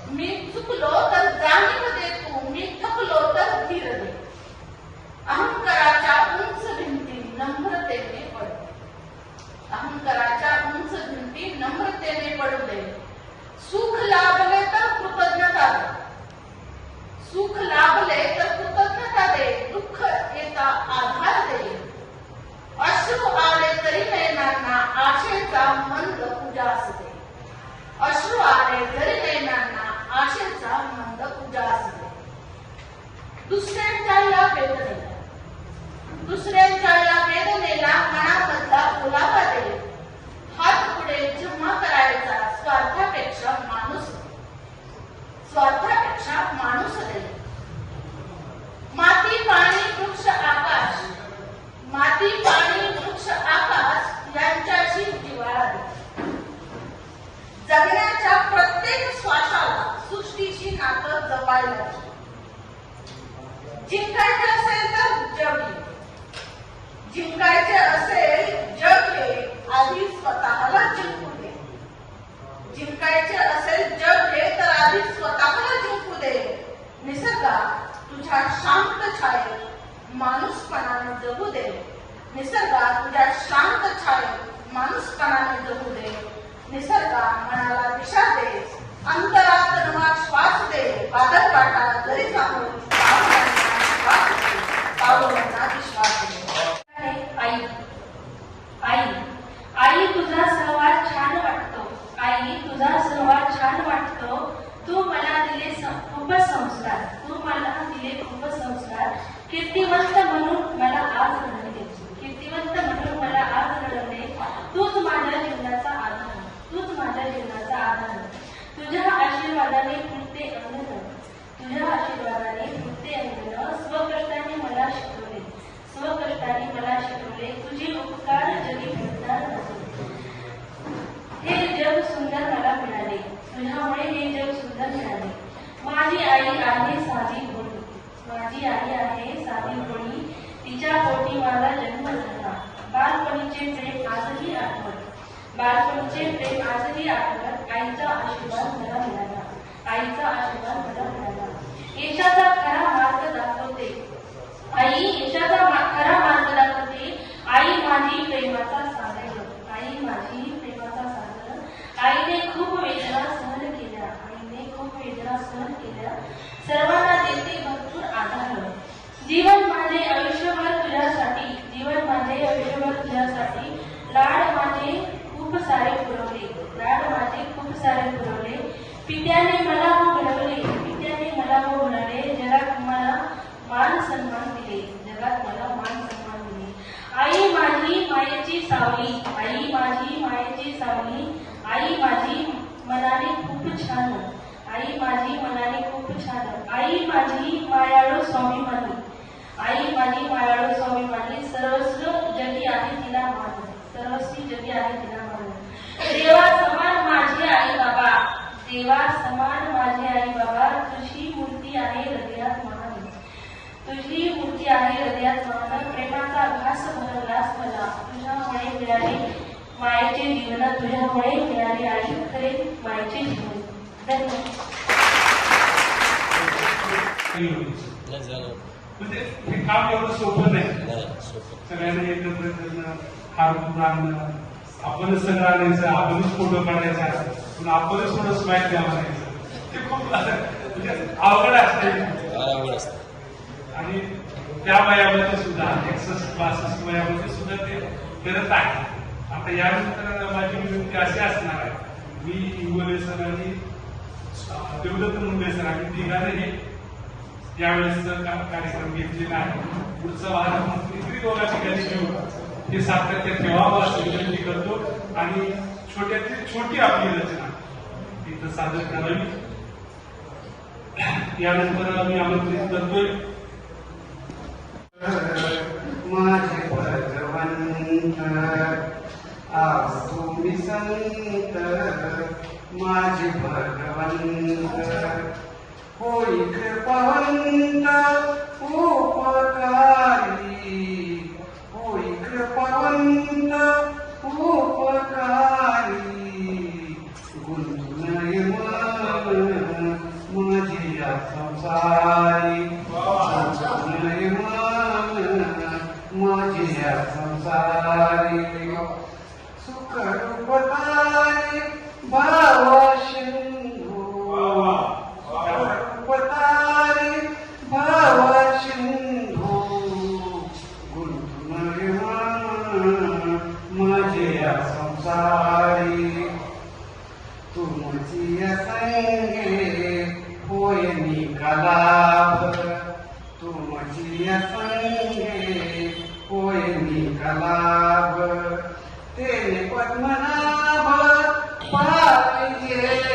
मी चुकलो तर जाणीव दे तू. मी थकलो तर धीर दे. अहंकाराच्या उंच भिंती नम्रतेने पडू, अहंकाराच्या उंच भिंती नम्रतेने पडू दे. सुख लाभले तर कृतज्ञता दे, सुख लाभले तर कृतज्ञता दे. दुःख येता आधार दे. अश्रू आले तरी नयनांना आशेचा मंद उजास दे. अश्रू आले तरी नयनांना आशेचा मंद उजास दे. दुसऱ्यांच्या या वेदनेला, दुसऱ्यांच्या या वेदनेला मनामधला ओलावा दे. हात पुढे जेव्हा करायचा स्वार्थापेक्षा माणूस, स्वार्थापेक्षा माणूस दे. माती पाणी वृक्ष आकाश, माती पाणी वृक्ष आकाश यांच्याशी जिव्हाळा दे. जगण्याच्या प्रत्येक श्वासाला सृष्टीशी नातं जपायला दे. जिंकायचे असेल तर जग घे, जिंकायचे असेल जग घे. आधी स्वतःला जिंकू दे. जिंकायचे असेल जग घे तर आधी स्वतःला जिंकू दे. निसर्गा तुझ्या शांत छायेत माणूसपणाने जगू दे. निसर्गा तुझ्या शांत छायेत माणूसपणाने जगू दे. निसर्गा मनाला दिशा दे, अंतरात नवा श्वास दे. वादळ वाटा जरी सांगून पावलांना विश्वास दे.
आई, आई, आई तुझा सहवास छान वाटतो. आई तुझा सहवास छान वाटतो. तू मला दिले खूप संस्कार, तू मला दिले खूप संस्कार. कीर्तिवंत म्हणून मला आज घडवले, कीर्तिवंत म्हणून मला आज घडवले. तूच माझ्या जीवनाचा आधार, तूच माझ्या जीवनाचा आधार. तुझ्या आशीर्वादाने फुलते अंगण, तुझ्या आशीर्वादाने फुलते अंगण. स्वकष्टाने मला शिकवले, स्वकष्टाने मला शिकवले. तुझे उपकार जगी भेटणार नसते. हे जग सुंदर मला मिळाले, तुझ्यामुळे हे जग सुंदर मिळाले. माझी आई आहे साधी भोळी, माझी आई आहे साधी भोळी. तिच्या पोटी माझा जन्म झाला. बालपणीचे प्रेम आजही आठवत, बालपणीचे प्रेम आजही आठवत. आईचा आशीर्वाद मला मिळाला, आईचा आशीर्वाद मला मिळाला. यशाचा खरा प्रेमाचा सागर, आई माझी प्रेमाचा सागर. आईने खूप वेदना सहन केल्या, आईने खूप वेदना सहन केल्या. सर्वांना देते भरपूर आधार. जीवन माझे आयुष्यभर तुझ्यासाठी, जीवन माझे आयुष्यभर तुझ्यासाठी. लाड माझे खूप सारे पुरवले, लाड माझे खूप सारे पुरवले. पित्याने मला घडवले, पित्याने मला घडवले. जगात मला मान सन्मान दिले, जगात मला मान सन्मान दिले. आई माझी मायेची सावली, आई माझी मायेची सावली. आई माझी मनाने खूप छान, आई माझी मनाने खूप छान. आई माझी मायाळू स्वाभिमानी, आई माझी मायाळू स्वाभिमानी. सर्वस्व जगी आहे तिला मान, सर्वस्वी जगी आहे तिला मान. देवा समान माझे आई बाबा, देवा समान माझे आई बाबा. तुझी मूर्ती आहे हृदयात महान, तुझी मूर्ती आहे हृदयात महान. प्रेमाचा घास भरवलास मला, तुझ्यामुळे मिळाले मायेचे जीवन, तुझ्यामुळे मिळाले आई खरे मायेचे जीवन. धन्यवाद.
म्हणजे हे काम एवढं सोपं नाही. सगळ्यांना एकत्र करणं, हार आणणं, आपणच सगळं आणायचं, आपणच फोटो काढायचा, पण आपणच थोडं स्मॅक द्यावं लागायचं. ते खूप म्हणजे अवघड असते. आणि त्या वयामध्ये सुद्धा एक्सरसाइज क्लासेस वयामध्ये सुद्धा ते करत आहे. आता यानंतर माझी विनंती अशी असणार आहे, मी इंगोले सर आणि देवदत्त मुंडे सर आम्ही तिघांनी यावेळेसचा कार्यक्रम घेतलेला आहे. पुढचा भाग आपण इतरी दोघा ठिकाणी घेऊन ते सातत्य ठेवावं असं विनंती करतो. आणि छोट्यातली छोटी आपली रचना तिथं सादर करावी. यानंतर मी आमंत्रित करतोय
माझे भगवंत आज तुम्ही संत, माझे भगवंत होई कृपावंत उपकारी, होई कृपावंत उपकारी. गुंतून मन माझी या संसारी, गुंतून मन माझी या संसारी. सुख रूपतारी भाव सिंधू, रूपतारी भाव सिंधू. गुंतून मन माझे या संसारी. तुमची संगे होय निकालाभ, तुमची संगे होय निकालाभ. तेने पद्मनाभ पाविजेल,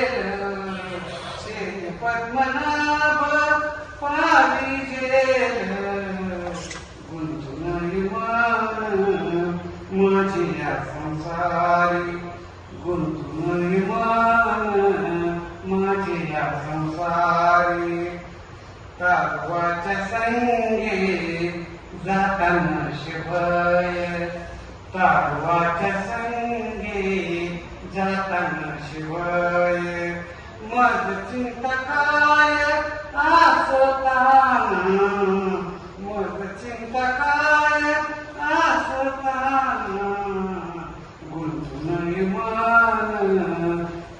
तेने पद्मनाभ पाविजेल. गुंतून मन माझी या संसारी, गुंतून मन माझी या संसारी. तारवाच्या संगे जाताना शिवय, तारवाच्या संगे जाताना शिवय. मज चिंता काय आसताना, मज चिंता काय आसताना. गुंतून मन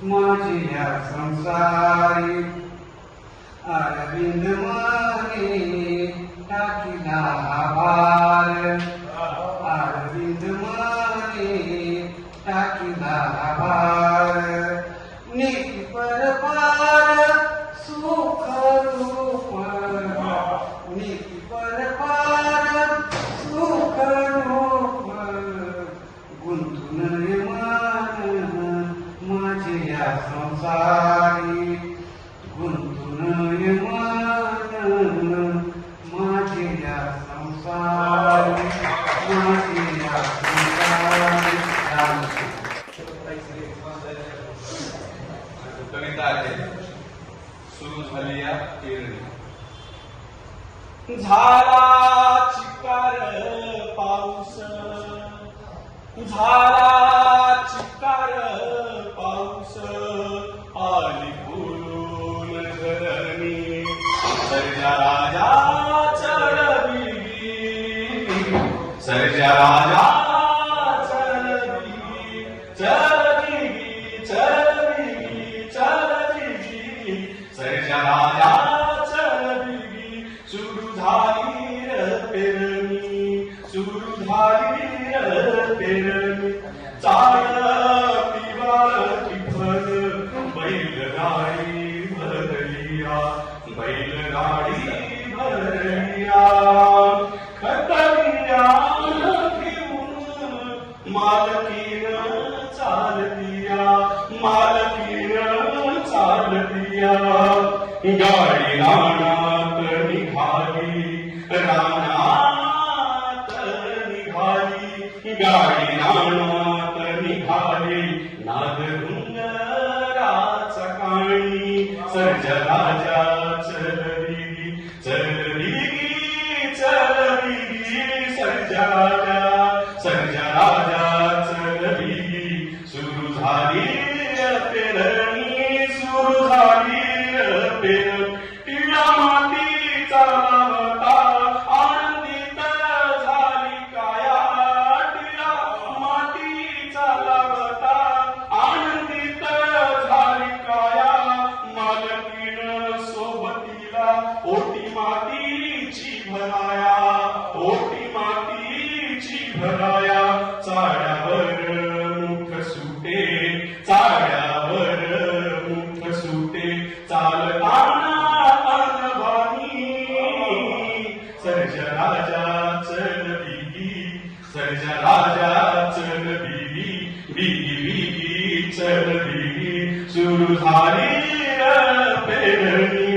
माझी या संसारी. अरविंद माने टाकीला आभार, अरविंद माने टाकीला आभार. नीती परपार सुख रूप, नीती परपार सुख रूप. गुंतून मन माझे या संसारी, गुंतून मन माझे या संसारी, माझे या संसारी.
कविता आहे सुरू झाली या केरळी.
झाला चिकार पाऊस, झाला चिकार पाऊस. आली फुलून धरणी, सर्जा राजा चढविली, सर्जा राजा
पेरणी चाल पिवाळी फल बैलगाडी भरलिया खतरिया घेऊन मालकीन चालतिया गाडी रानात निघाली नाद डुंगराचा काणी सर्जराजा चलली सर्जराजा चलली सुरू झाली पेरणी टिळा मातीचा लावता आनंदित झाली काया टिळा मातीचा लावता आनंदित झाली काया मालकीन सोबतीला ओटी मातीची भराया चाड्यावर मुख सुटे चालताना अनवाणी सर्जराजा चलली बिगी चलली सुरू झाली पेरणी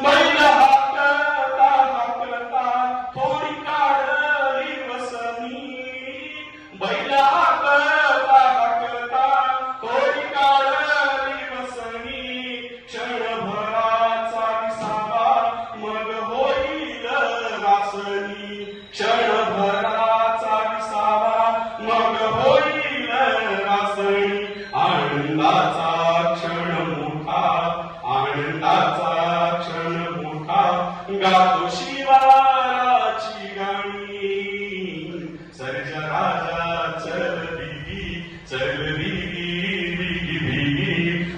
बैल हाकलता थोडी काढली वसनी बैल हाकलता थोडी काढली वसनी क्षणभराचा विसावा मग होईल रासनी क्षणभराचा विसावा मग होईल रासनी आनंदाचा क्षण मोठा गातो शिवाची गाणी सर्जराजा चलली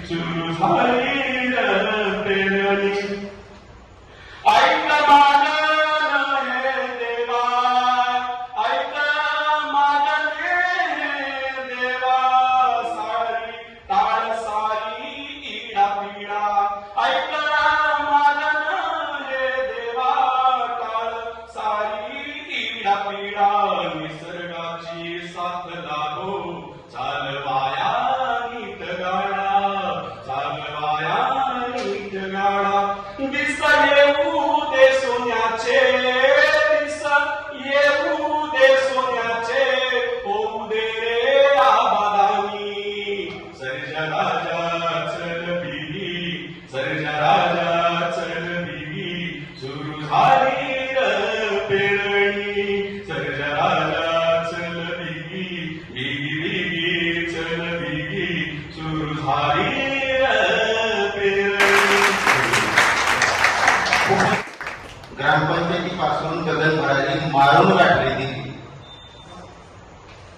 सुरू झाली पेरणी ऐक मागण हे देवा ऐक मागण हे देवा सारी ताळ सारी इडा पिडा ऐक मागण हे देवा ताळ सारी इडा पिडा निसर्गाची साथ लाभो चालवाया नीट गाडा दिस येऊ दे सोन्याचे होऊ दे रे आबादानी सर्जराजा चलली सुरू झाली पेरणी सर्जराजा चलली बिगी चलली सुरू झाली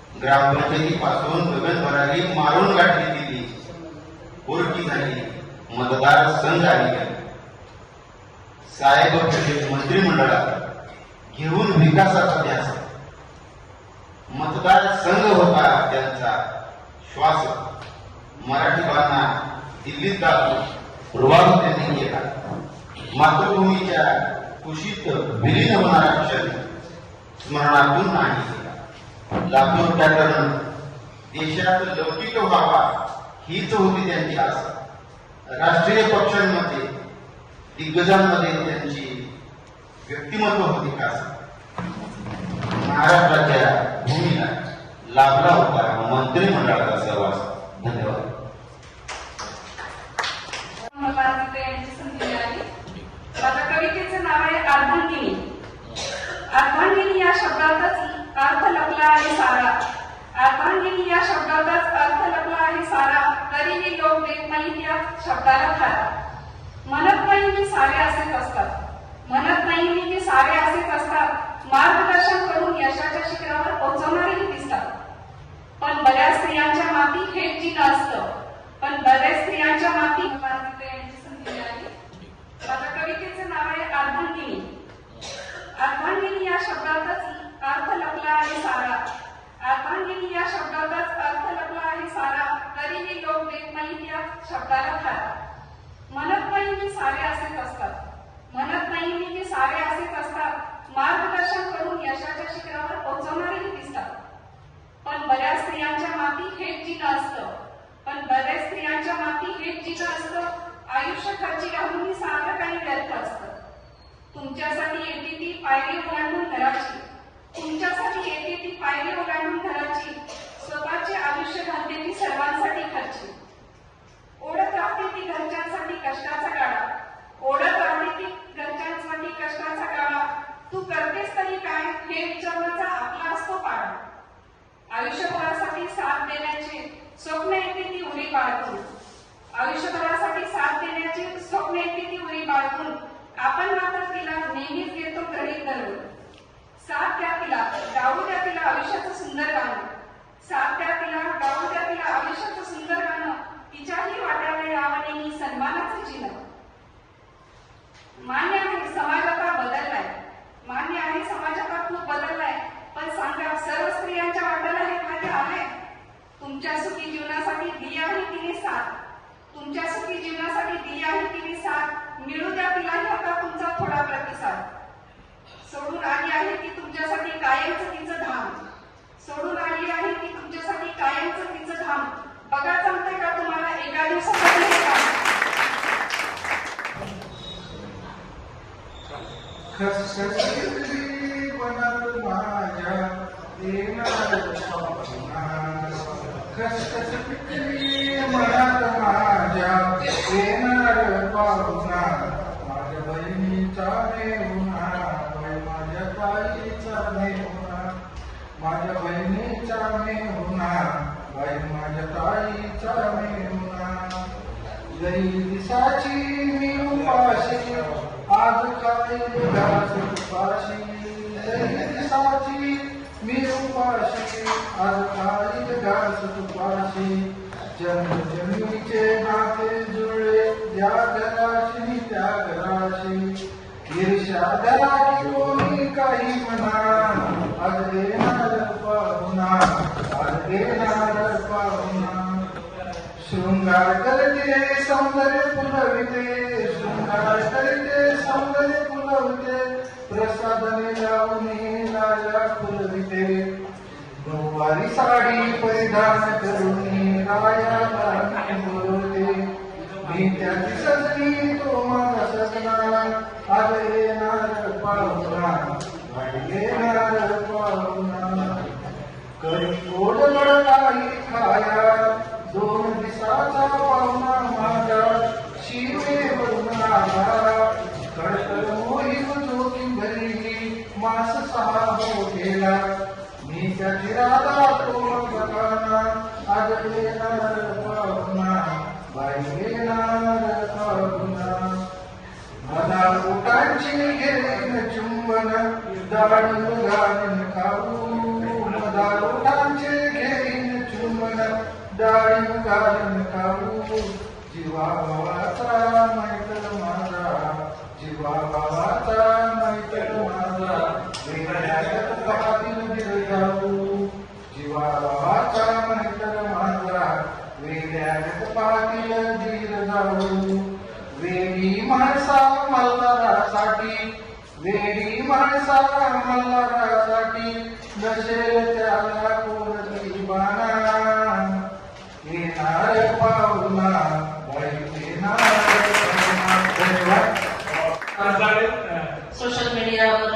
ग्रामपंचायतीपासून गगनभरारी मारून गाठली दिली पोरकी झाली मतदार संघ आली साहेब मंत्रिमंडळात घेऊन विकासाचा ध्यास मतदार संघ होता त्यांचा श्वास मराठी बांधना दिल्लीत जातो रुबाब त्यांनी केला मातृभूमीच्या कुशीत विलीन होणारा क्षण स्मरणातून नाही केला लातूर पॅटर्न देशात लौकिक व्हावा हीच होती त्यांची आशा राष्ट्रीय पक्षांमध्ये दिग्गजांमध्ये त्यांची व्यक्तिमत्व होती खास महाराष्ट्राच्या भूमीला लाभला होता मंत्रिमंडळाचा सहवास धन्यवाद
माझ्या कवितेचं नाव आहे अर्धांगिनी. अर्धांगिनी या शब्दातच अर्थ लपला आहे सारा. अर्धांगिनी या शब्दातच अर्थ लपला आहे सारा. तरीही लोक देत नाही त्या शब्दाला थारा. म्हणत नाही की सारे असेच असतात. मार्गदर्शन करून यशाच्या शिखरावर पोहोचवणारेही दिसतात. पण बऱ्याच स्त्रियांच्या माती हेच चिन्ह असतं. माझ्या कवितेचं नाव आहे अर्धांगिनी. अर्धांगिनी या शब्दातच अर्थ लपला आहे सारा. अर्धांगिनी या शब्दाचाच अर्थ लपला आहे सारा, तरीही लोक देत नाही या शब्दाला थारा. म्हणत नाही मी सारे असेच असतात, म्हणत नाही मी की सारे असेच असतात. मार्गदर्शन करून यशाच्या शिखरावर पोहोचवणारेही दिसतात. पण बऱ्याच स्त्रियांच्या माती हेच जिणं असतं, आयुष्य खर्ची घालून सारं काही व्यर्थ असतं. तुमच्यासाठी येते ती पायरी ओलांडून घराची, तुमच्यासाठी येते ती पायरी ओलांडून घराची, स्वतःचे आयुष्य घालते ती सर्वांसाठी खर्ची. ओढत राहते ती घरच्यांसाठी कष्टाचा गाडा, ओढत राहते ती घरच्यांसाठी कष्टाचा गाडा. तू करतेस तरी काय हे विचारण्याचा आपला असतो पाडा. आयुष्यभरासाठी साथ देण्याचे स्वप्न येते ती उरी बाळगून, आयुष्यभरासाठी साथ देण्याची स्वप्न येते ती उरी बाळगून. आपण मात्र तिला नेहमीच घेतो घडीत धरून. साथ द्या तिला, गाऊ द्या तिला आयुष्याचं सुंदर गाणं, साथ द्या तिला, गाऊ द्या तिला आयुष्याचं सुंदर गाणं. तिच्याही वाट्याला यावं नेहमी सन्मानाचं चिन्ह. मान्य आहे समाज आता बदललाय, मान्य आहे समाज आता खूप बदललाय, पण सांगा सर्व स्त्रियांच्या वाट्याला हे भाग्य आहे? तुमच्या सुखी जीवनासाठी दिली आहे तिने साथ, तुमच्या सुखी जीवनासाठी दिली आहे तिने साथ. मिळू द्या तिलाही आता तुमचा थोडा प्रतिसाद. सोडून आली आहे ती तुमच्यासाठी कायमचं तिचं धाम, सोडून आली आहे ती तुमच्यासाठी कायमचं तिचं धाम. बघा जमतंय का तुम्हाला एका दिवसासाठी हे काम?
खसखसली वनात माझ्या येणार पाहुणा, खसखसली वनात माझ्या येणार पाहुणा. माझ्या बहिणीचा मेहुणा, माझ्या ताईचा मेहुणा, माझ्या बहिणीचा मेहुणा, माझ्या ताईचा मेहुणा. जरी दिसाची मी उपाशी, आज खाईल घास तुपाशी. जरी दिसाची मी उपाशी, आज खाईल घास तुपाशी. जन्मजन्मीचे नाते जुळले या घराशी त्या घराशी. ईर्ष्या धरा की कोणी काही म्हणा, आज येणार पाहुणा, आज येणार पाहुणा. शृंगार करते सौंदर्य फुलविते, शृंगार करते सौंदर्य फुलविते. प्रसादने लावणे लाया फुलविते. नऊवारी साडी परिधान करून रायाला बोलवते. मी त्याची सजनी तो माझा सजना, आज येणार पाहुणा, आज येणार पाहुणा. कधी गोड काही खाया, दोन दिसाचा पाहुणा माझा, शिमेवरून आला. कडकड मोहीम जोखीम भरली, मास 6 हो गेला. मी त्याची राधा तो बघाना, आज येणार पाहुणा, बाई येणार पाहुणा. मला उठांची घेईन चुंबन, दाढी घालून खाऊ. मला उठांचे घेईन चुंबन, दाढी घालून खाऊ. जीवा भावाचा मैत्र माझा, जीवा भावाचा मैत्र माझा. वेगळ्यात पाहतील गिरजाऊ, जीवा भावाचा मैत्र माझा. वेगळ्यात पाहतील गिरजाऊ. वेडी माणसा मल्हारासाठी, वेडी माणसा मल्हारासाठी. नसेल त्याला कोणती बाणा, येणार पाहुणा, बाई येणार पाहुणा. धन्यवाद.
सोशल मीडियावर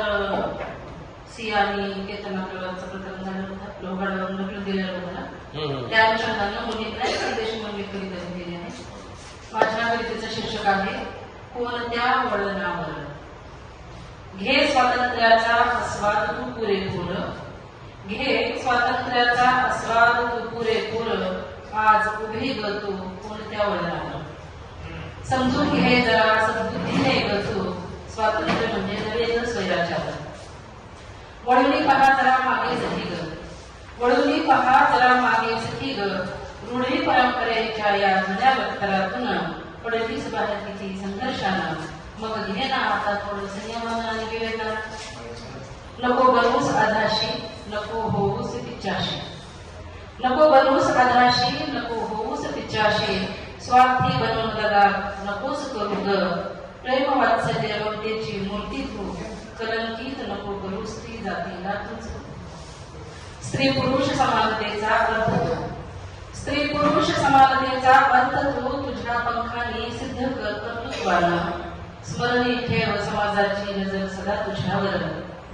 सियानी केतन आपल्याचं प्रकरण झालं होतं, लोहाडावर ढकलून दिलेलं होतं. त्या अनुषंगानं मुलींना एक संदेश म्हणून कविता दिली आहे. माझ्या कवितेचं शीर्षक आहे कोणत्या वळणावर. घे स्वातंत्र्याचा आस्वाद तू पुरेपूर, घे स्वातंत्र्याचा आस्वाद तू पुरेपूर. आज उभी ग तू कोणत्या वळणावर. समजून घे जरा सद्बुद्धीने ग तू, स्वातंत्र्य म्हणजे नव्हे स्वैराचार. वळूनी पहा जरा मागे सखी ग, वळूनी पहा जरा मागे सखी ग. रूढी परंपरेच्या या जुन्या बत्तरातून पडलीच बाहेर किती संघर्षानं. मग घे ना आता थोडं संयमानं आणि विवेकानं. नको बनवूस आधाशी, नको होऊस तिच्याशी. नको बनूस आदराशी, नको होऊस तिच्याशी, स्वार्थी बनून दगा नकोस करू ग. प्रेम वात्सल्य ममतेची मूर्ती तू, कलंकित नको करू स्त्री जातीला तुझ. स्त्री पुरुष समानतेचा अर्थ तू, स्त्री पुरुष समानतेचा अर्थ तू तुझ्या पंखाने सिद्ध कर कर्तृत्वानं. स्मरणी ठेव समाजाची नजर सदा तुझ्यावर,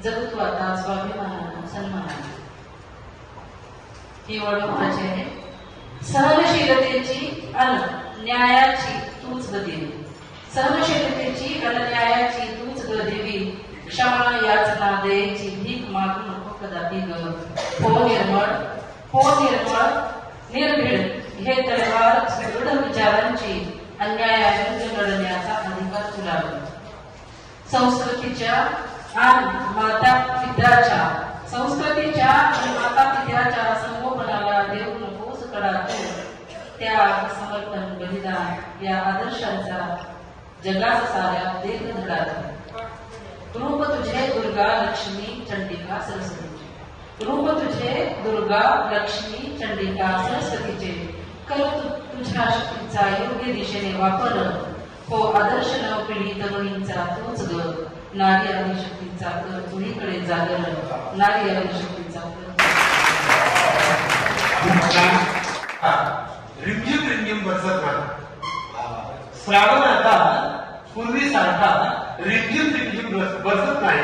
जगू तू आता स्वाभिमानानं सन्मानानं. ही ओळ महत्वाची आहे. सहनशीलतेची अन न्यायाची तूच ग देवी, सहनशीलतेची अन न्यायाची तूच ग देवी. क्षमा याचना दयेची भीक मागू नको कदापि ग. हो निर्मळ, हो निर्मळ, निर्भीड घे तलवार सुदृढ विचारांची, अन्यायाविरुद्ध लढण्याचा अधिकार तुला. संस्कृतीच्या आणि माता पित्याच्या, संस्कृतीच्या आणि माता पित्याच्या संगोपनाला देऊ नकोस कडा तू. त्याग समर्पण बलिदान या आदर्शांचा जगात साऱ्या देह धडा. रूप तुझे दुर्गा लक्ष्मी चंडिका सरस्वतीचे, रूप तुझे दुर्गा लक्ष्मी चंडिका सरस्वतीचे. कर तुझ्या शक्तीचा योग्य दिशेने वापर. हो आदर्श नव पिढी तरुणींचा तूच ग. नारी आदिशक्तीचा कर तुझीकडे जागर, नारी आदिशक्तीचा कर.
रिमझिम रिमझिम बरसत नाही. श्रावण आता पूर्वीसारखा रिमझिम रिमझिम बरसत नाही.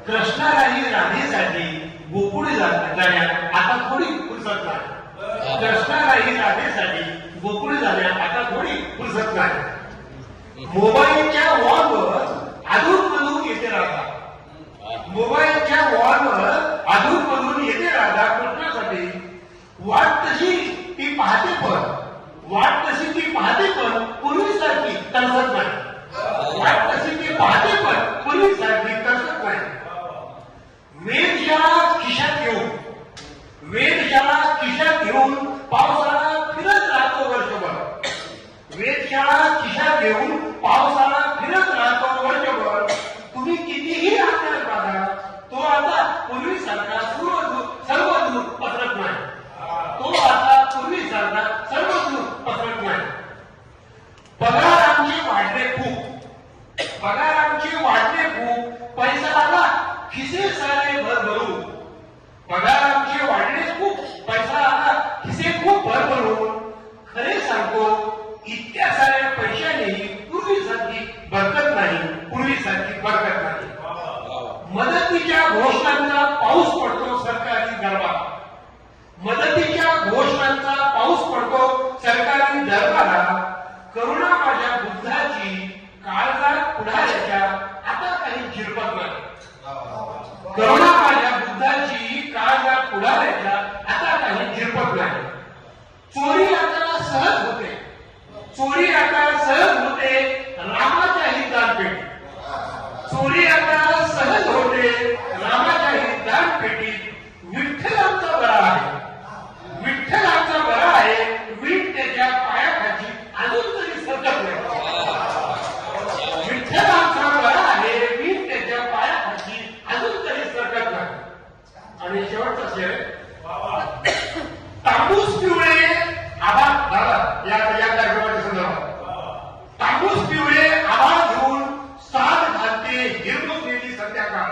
कृष्णालाही राधेसाठी गोकुळी जाण्यात आता थोडी फुरसत नाही. कृष्णालाही राधेसाठी गोकुळी जाण्यात आता थोडी फुरसत नाही. मोबाईलच्या वॉलवर अधूनमधून येते राधा, मोबाईलच्या वॉलवर अधूनमधून येते राधा कृष्णासाठी. वाट तशी ती पाहते पण पूर्वीसारखी तरसत नाही. वाट तशी ती पाहते पण पूर्वीसारखी तरसत नाही. वेदशाळा खिशात घेऊन पावसाळा फिरत राहतो वर्षभर. वेदशाळा खिशात घेऊन पावसाळा फिरत राहतो वर्षभर. तुम्ही कितीही आकार बघा, तो आता पूर्वीसारखा सर्व दूर पसरत नाही. तो आता पूर्वीसारखा सर्व दूर पसरत नाही. पगार आमचे वाढले खूप, पैसा आला खिसे सारे भरभरून. पगार आमचे वाढले खूप, पैसा आला खिसे खूप भरभरून. खरे सांगतो इतक्या साऱ्या पैशानेही पूर्वीसारखी बरकत नाही. मदतीच्या घोषणांचा पाऊस पडतो सरकारी दरबारात. करुणा माझ्या बुद्धाची काळजात पुढाऱ्याच्या आता काही झिरपत नाही. करुणा माझ्या बुद्धाची काळजात पुढाऱ्याच्या आता काही झिरपत नाही. चोरी आता सहज होते रामाच्याही दानपेटी. चोरी आता सहज होते रामाच्याही दानपेटीत. विठ्ठलांचा बरा आहे, वीट त्याच्या पायाखाली अजून तरी सरकत नाही. विठ्ठलांचा बरा आहे, वीट त्याच्या पायाखाली अजून तरी सरकत नाही. आणि शेवटचा शेर, तांबूस पिवळे आवाज झाला या कार्यक्रमाच्या संदर्भात. तांबूस पिवळे आवाज घेऊन साथ घालते हिरवलेली संध्याकाळ.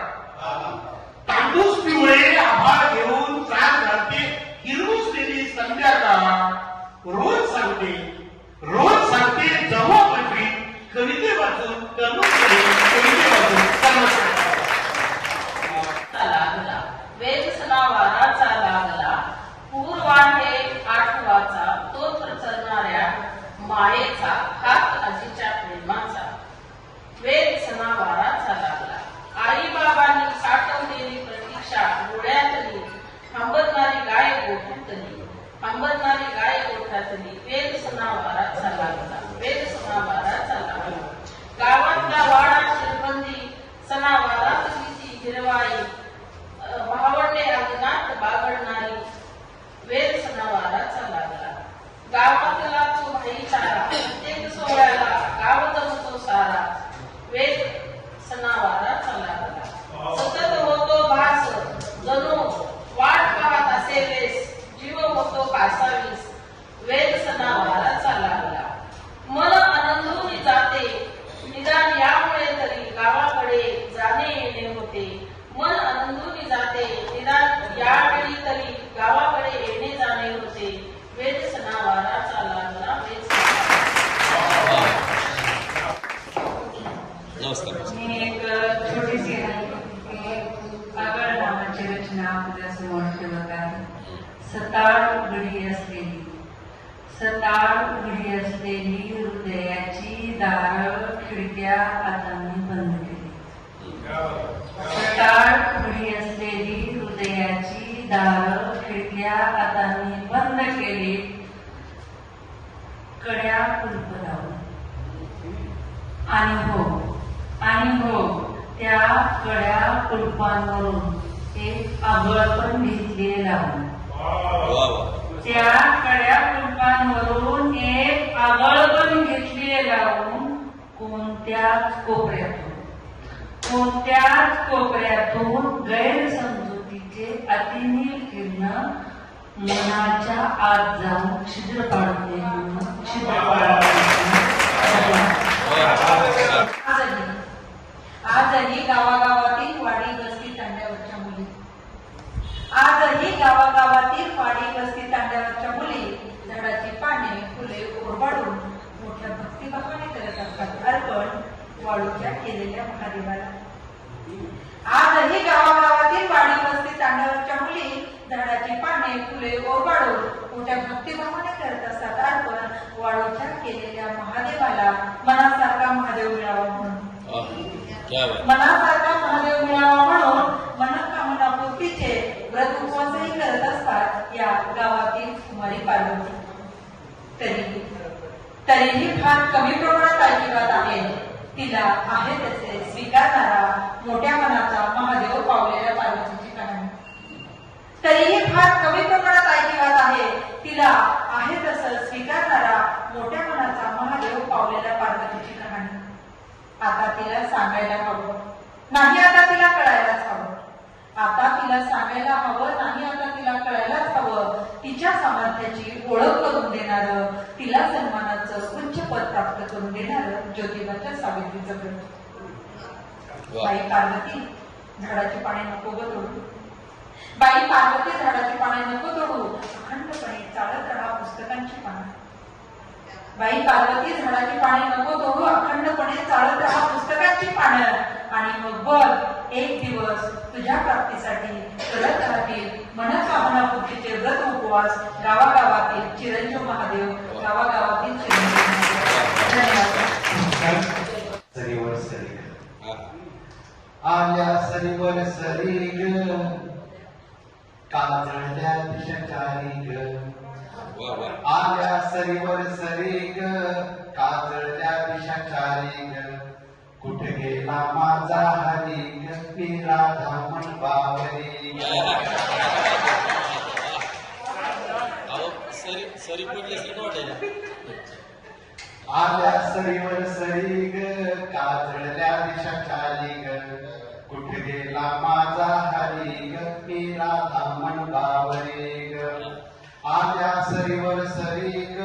दारं खिडक्या हातांनी बंद केली. सटाळ उघडी असलेली हृदयाची दारं खिडक्या हातांनी बंद केली. कड्या कुलप लावून आणि हो त्या कड्या कुलपांवरून एक आगळ पण घेतले लावून. त्या कड्या कुलपांवरून एक आगळ पण घेतली लावून कोणत्याच कोपऱ्यातून गैरसमजुतीचे अतिनील किरण मनाच्या आत जाऊन छिद्र पाडते. आजही गावागावातील वाडी वस्ती तांड्यावरच्या मुली झाडाची पाने फुले ओरबाडून मोठ्या भक्तिभावाने करत असतात अर्पण वाळूच्या केलेल्या महादेवाला. आजही गावागावातील वाडी वस्ती तांड्यावरच्या मुली झाडाची पाने फुले ओरबाडून मोठ्या भक्तिभावाने करत असतात अर्पण वाळूच्या केलेल्या महादेवाला. मनासारखा महादेव मिळावा म्हणून मनोकामनापूर्तीचे व्रत उपवासही करत असतात या गावातील कुमारी पार्वती. तरीही फार कमी प्रमाणात आशीर्वाद आहे. तिला आहे तसे स्वीकारणारा मोठ्या मनाचा महादेव पावलेल्या पार्वतीची कहाणी. तरीही फार कमी प्रमाणात आशीर्वाद आहे. तिला आहे तसं स्वीकारणारा मोठ्या मनाचा महादेव पावलेल्या पार्वतीची कहाणी. आता तिला सांगायला हवं नाही, आता तिला कळायलाच हवं. आता तिला सांगायला हवं नाही, आता तिला कळायलाच हवं. तिच्या सामर्थ्याची ओळख करून देणारं, तिला सन्मानाचं उच्च पद प्राप्त करून देणारं ज्योतिबाच्या सावित्रीचं ग्रंथ. बाई पार्वती झाडाची पाने नको तोडू. बाई पार्वती झाडाची पाने नको तोडू. अखंडपणे चालत राहा पुस्तकांची पानं. बाई पार्वती झाडाची पाने नको तोडू. अखंडपणे चालत राहा पुस्तकांची पानं. आणि मग बघ एक दिवस तुझ्या प्राप्तीसाठी करत राहतील मनोकामनापूर्तीचे व्रत उपवास गावागावातील चिरंजीव महादेव. गावागावातील चिरंजीव महादेव. धन्यवाद.
सरीवर सरी आल्या सरीवर सरी ग काजळल्या दिशचारी ग. आल्या सरीवर सरी ग काजळल्या दिशचारी ग. कुठे गेला माझा हरी ग मी राधा म्हणवावरी ग. आल्या सरीवर सरी ग काजळल्या दिशचारी ग. कुठे गेला माझा हरी ग मी राधा म्हणवावरी ग. आल्या सरीवर सरी ग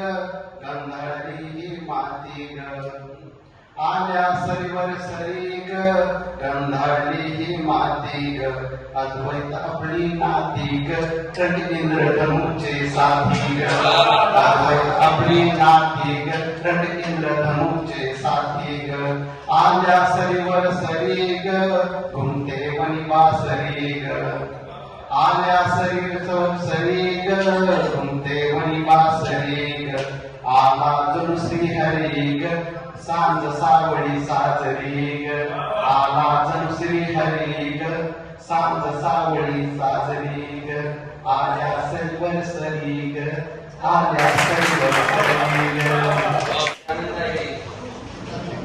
गंधळी ही माती ग. आल्या सरीवर सरी ग गंधळी ही माती ग. अद्वैत आपली नाती ग रंग इंद्रधनुचे साथी ग. अद्वैत आपली नाती ग रंग इंद्रधनुचे साथी ग. आल्या सरीवर सरी ग घुमते वनिवासरी ग. आल्या सरीवर सरी ग घुमते वनिवासरी ग. आला जणू श्रीहरी ग सांज सावळी साजरी ग. आला जणू श्रीहरी ग सांज सावळी साजरी ग. आल्या सरीवर सरी ग आल्या सरीवर सरी ग.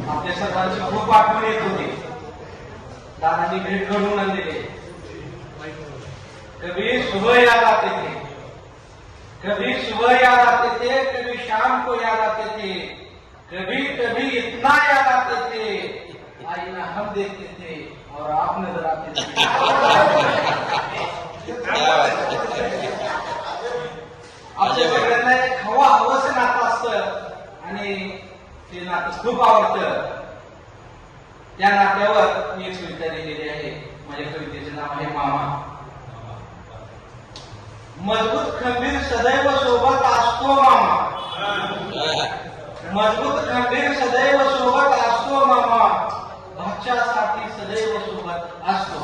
आपल्या सर्वांची खूप आठवण येत होती. दादांनी भेट घडवून आणलेली. कभी सुबह याद आते थे, कभी सुबह याद आते थे, कभी शाम को याद आते थे, कभी कभी इतना याद आते थे आईना हम देखते थे और आप नजर आते थे. आपल्या सगळ्यांना एक हवंसं नातं असतं आणि ते नातं खूप आवडतं. त्या नात्यावर मी एक कविता लिहिलेली आहे. माझ्या कवितेचे नाव आहे मामा. मजबूत खंबीर सदैव सोबत असतो मामा. मजबूत खंबीर सदैव सोबत असतो मामा. भाच्यासाठी सदैव सोबत असतो.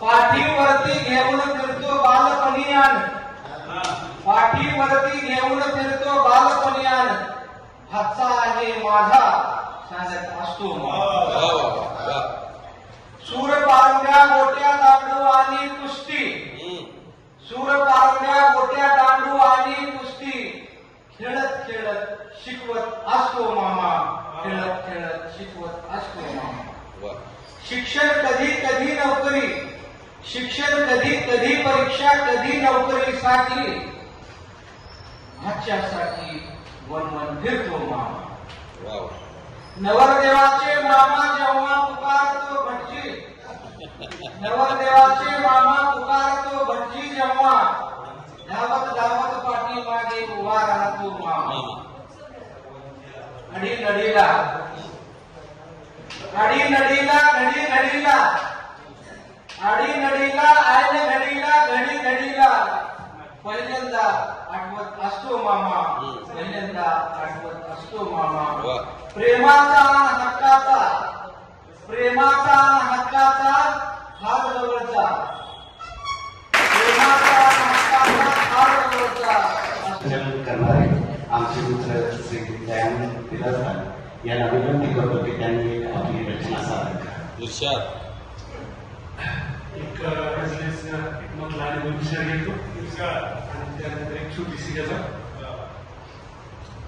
पाठीवरती घेऊन फिरतो बालपणियान. पाठीवरती घेऊन फिरतो बालपणियान. हातचा आहे माझा सांगत असतो सूर पारंब्या गोट्या दांडू आणि कुस्ती सूर पारंब्या गोट्या दांडू आणि कुस्ती खेळत खेळत शिकवत असतो मामा खेळत खेळत शिकवत असतो मामा शिक्षण कधी कधी नोकरी शिक्षण कधी कधी परीक्षा कधी नोकरीसाठी ह्याच्यासाठी वन फिरतो मामा नवरदेवाचे मामा जेव्हा पुकारतो भटजी नवरदेवाचे मामा पुकारतो भटजी जेव्हा धावत धावत पाठी मागे उभा राहतो मामा घडी घडीला घडी घडीला घडी घडीला आडी घडीला आयन घडीला घडी घडीला पहिल्यांदा आठवत असतो मामा पहिल्यांदा आठवत असतो मामा प्रेमाचा हक्काचा हात जवळचा प्रेमाचा हक्काचा हात जवळचा
करणारे आमचे मित्र श्री दयानंद तिरस्कार यांना विनंती करतो की त्यांनी आपली रचना सादर करा.
एक गझलेचा एक मधला आणि दोन विषय घेतो आणि त्यानंतर एक छोटीशी गजल.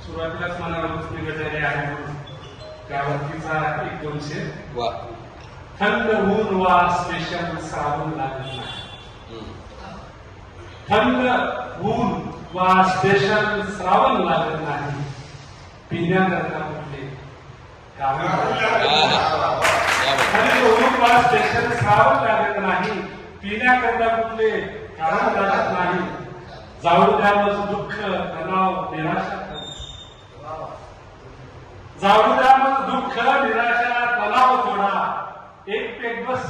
सुरुवातीलाच मनाला बसली गजल आहे म्हणून त्यावरतीचा एक दोन शेर. थंड ऊन वा स्पेशल साबण लागत नाही थंड ऊन वा स्पेशल श्रावण लागत नाही पिण्याकरता कुठले थंड ऊन वा स्पेशल श्रावण लागत नाही पिण्याकरता कुठले कारण लागत नाही जाऊ द्या मग दुःख तणाव निराशा जाऊ द्या मग दुःख निराशा तणाव थोडा एक पेक बस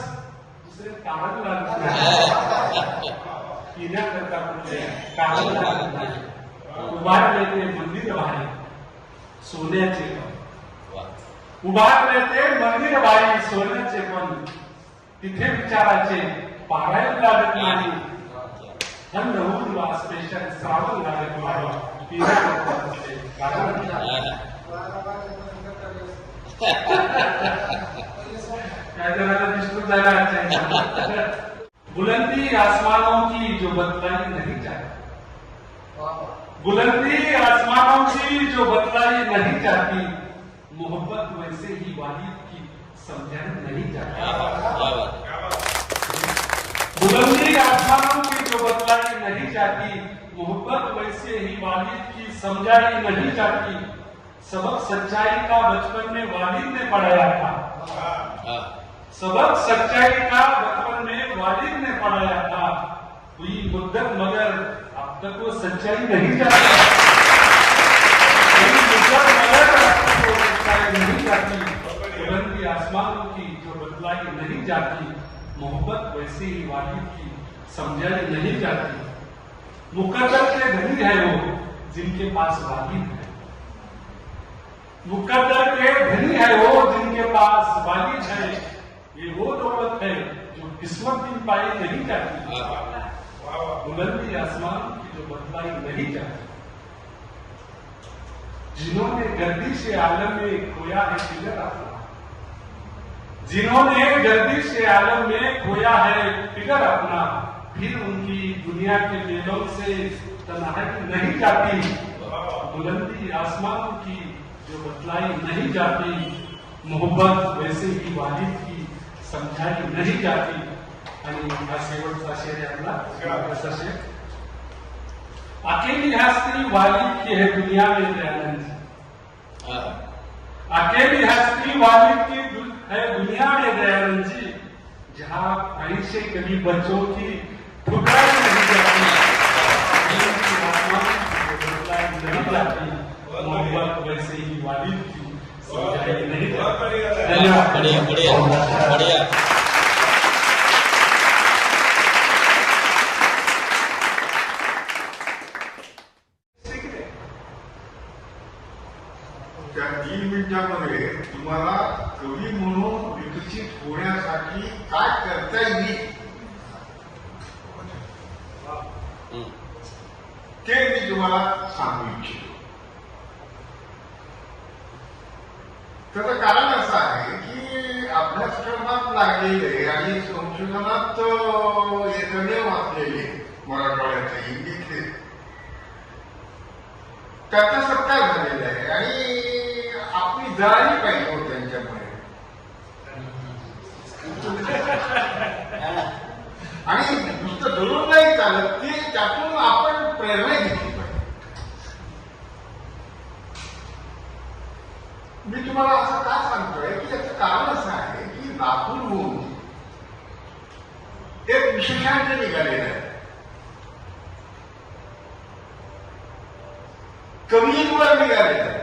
दुसरे कारण लागत नाही पिण्याकरता कुठले कारण लागत नाही उभारले ते मंदिर बाहेर सोन्याचे पण उभारले ते मंदिर बाहेर सोन्याचे पण तिथे विचाराचे पारायण लागत नाही थंड ऊन वा स्पेशल श्रावण लागत नाही पिण्याकरता कुठले कारण बुलंदी आसमानों की जो बतलाई नहीं जाती बुलंदी आसमानों की जो बतलाई नहीं जाती मोहब्बत वैसे ही वालिद की समझाई नहीं जाती बुलंदी आसमानों की जो बतलाई नहीं जाती मोहब्बत वैसे ही वालिद की समझाई नहीं जाती सबक सच्चाई का बचपन में वालिद ने पढ़ाया था सबक सच्चाई का बचपन में वालिद ने पढ़ाया था हुई मुद्दत मगर अब तक वो सच्चाई नहीं जाती हुई मुद्दत मगर अब तक वो सच्चाई नहीं जाती बुलंदी आसमानों की जो बतलाई नहीं जाती मोहब्बत वैसे ही वालिद की समझाई नहीं जाती मुकद्दर के धनी है वो जिनके पास वालिद है मुकद्दर के धनी है वो जिनके पास वालिद है ये वो दौलत है जो किस्मत भी पाई नहीं जाती बुलंदी आसमान की जो बतलाई नहीं जाती जिन्होंने गर्दिश आलम में खोया है फिगर अपना जिन्होंने गर्दिश आलम में खोया है फिगर अपना फिर उनकी दुनिया के मेलों से तन्हाई नहीं जाती बुलंदी आसमान की जो बतलाई नहीं जाती मोहब्बत वैसे ही वालिद की समझाई नहीं जाती आणि हा शेवटचा शेर आहे आपला असा शेर अकेली हस्ती वालिद की है दुनिया में दयानंद जी अकेली हस्ती वालिद की है दुनिया में दयानंद जी जहाँ कहीं से कभी बच्चों की ठुकराई नहीं जाती नहीं जाती मोहब्बत वैसे ही वालिद की समझाई नहीं जाती. धन्यवाद. बढ़िया.
त्या 3 मिनिटांमध्ये तुम्हाला कवी म्हणून विकसित होण्यासाठी काय करता येईल ते मी तुम्हाला सांगू इच्छितो. त्याचं कारण असं आहे की अभ्यासक्रमात लागलेले आणि संशोधनात एकमेव असलेले मराठवाड्याचे हिंदीतले त्याचा सत्कार झालेला आहे आणि आपली जाळी पाहिजे हो त्यांच्यामुळे. आणि नुसतं धरून नाही चालत की त्यातून आपण प्रेरणा घेतली पाहिजे. मी तुम्हाला असं का सांगतोय की याचं कारण असं आहे की लातूरहून एक विशेषांक निघालेलं आहे. कवींवर निघालेलं आहे.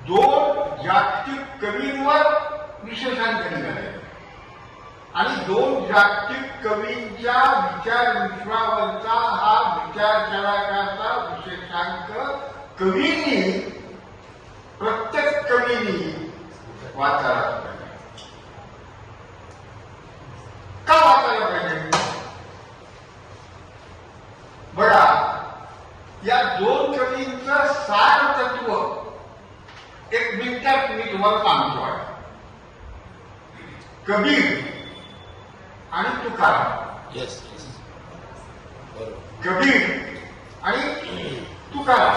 2 जागतिक कवींवर विशेषांक निघाले आणि 2 जागतिक कवींच्या विचार विश्वावरचा हा विचारचराचा विशेषांक कवींनी प्रत्येक कवींनी वाचायला पाहिजे. का वाचायला पाहिजे? बघा, या 2 कवींचं सार तत्व एक मिनिटात मी तुम्हाला सांगतो आहे. कबीर आणि तुकाराम. कबीर आणि तुकाराम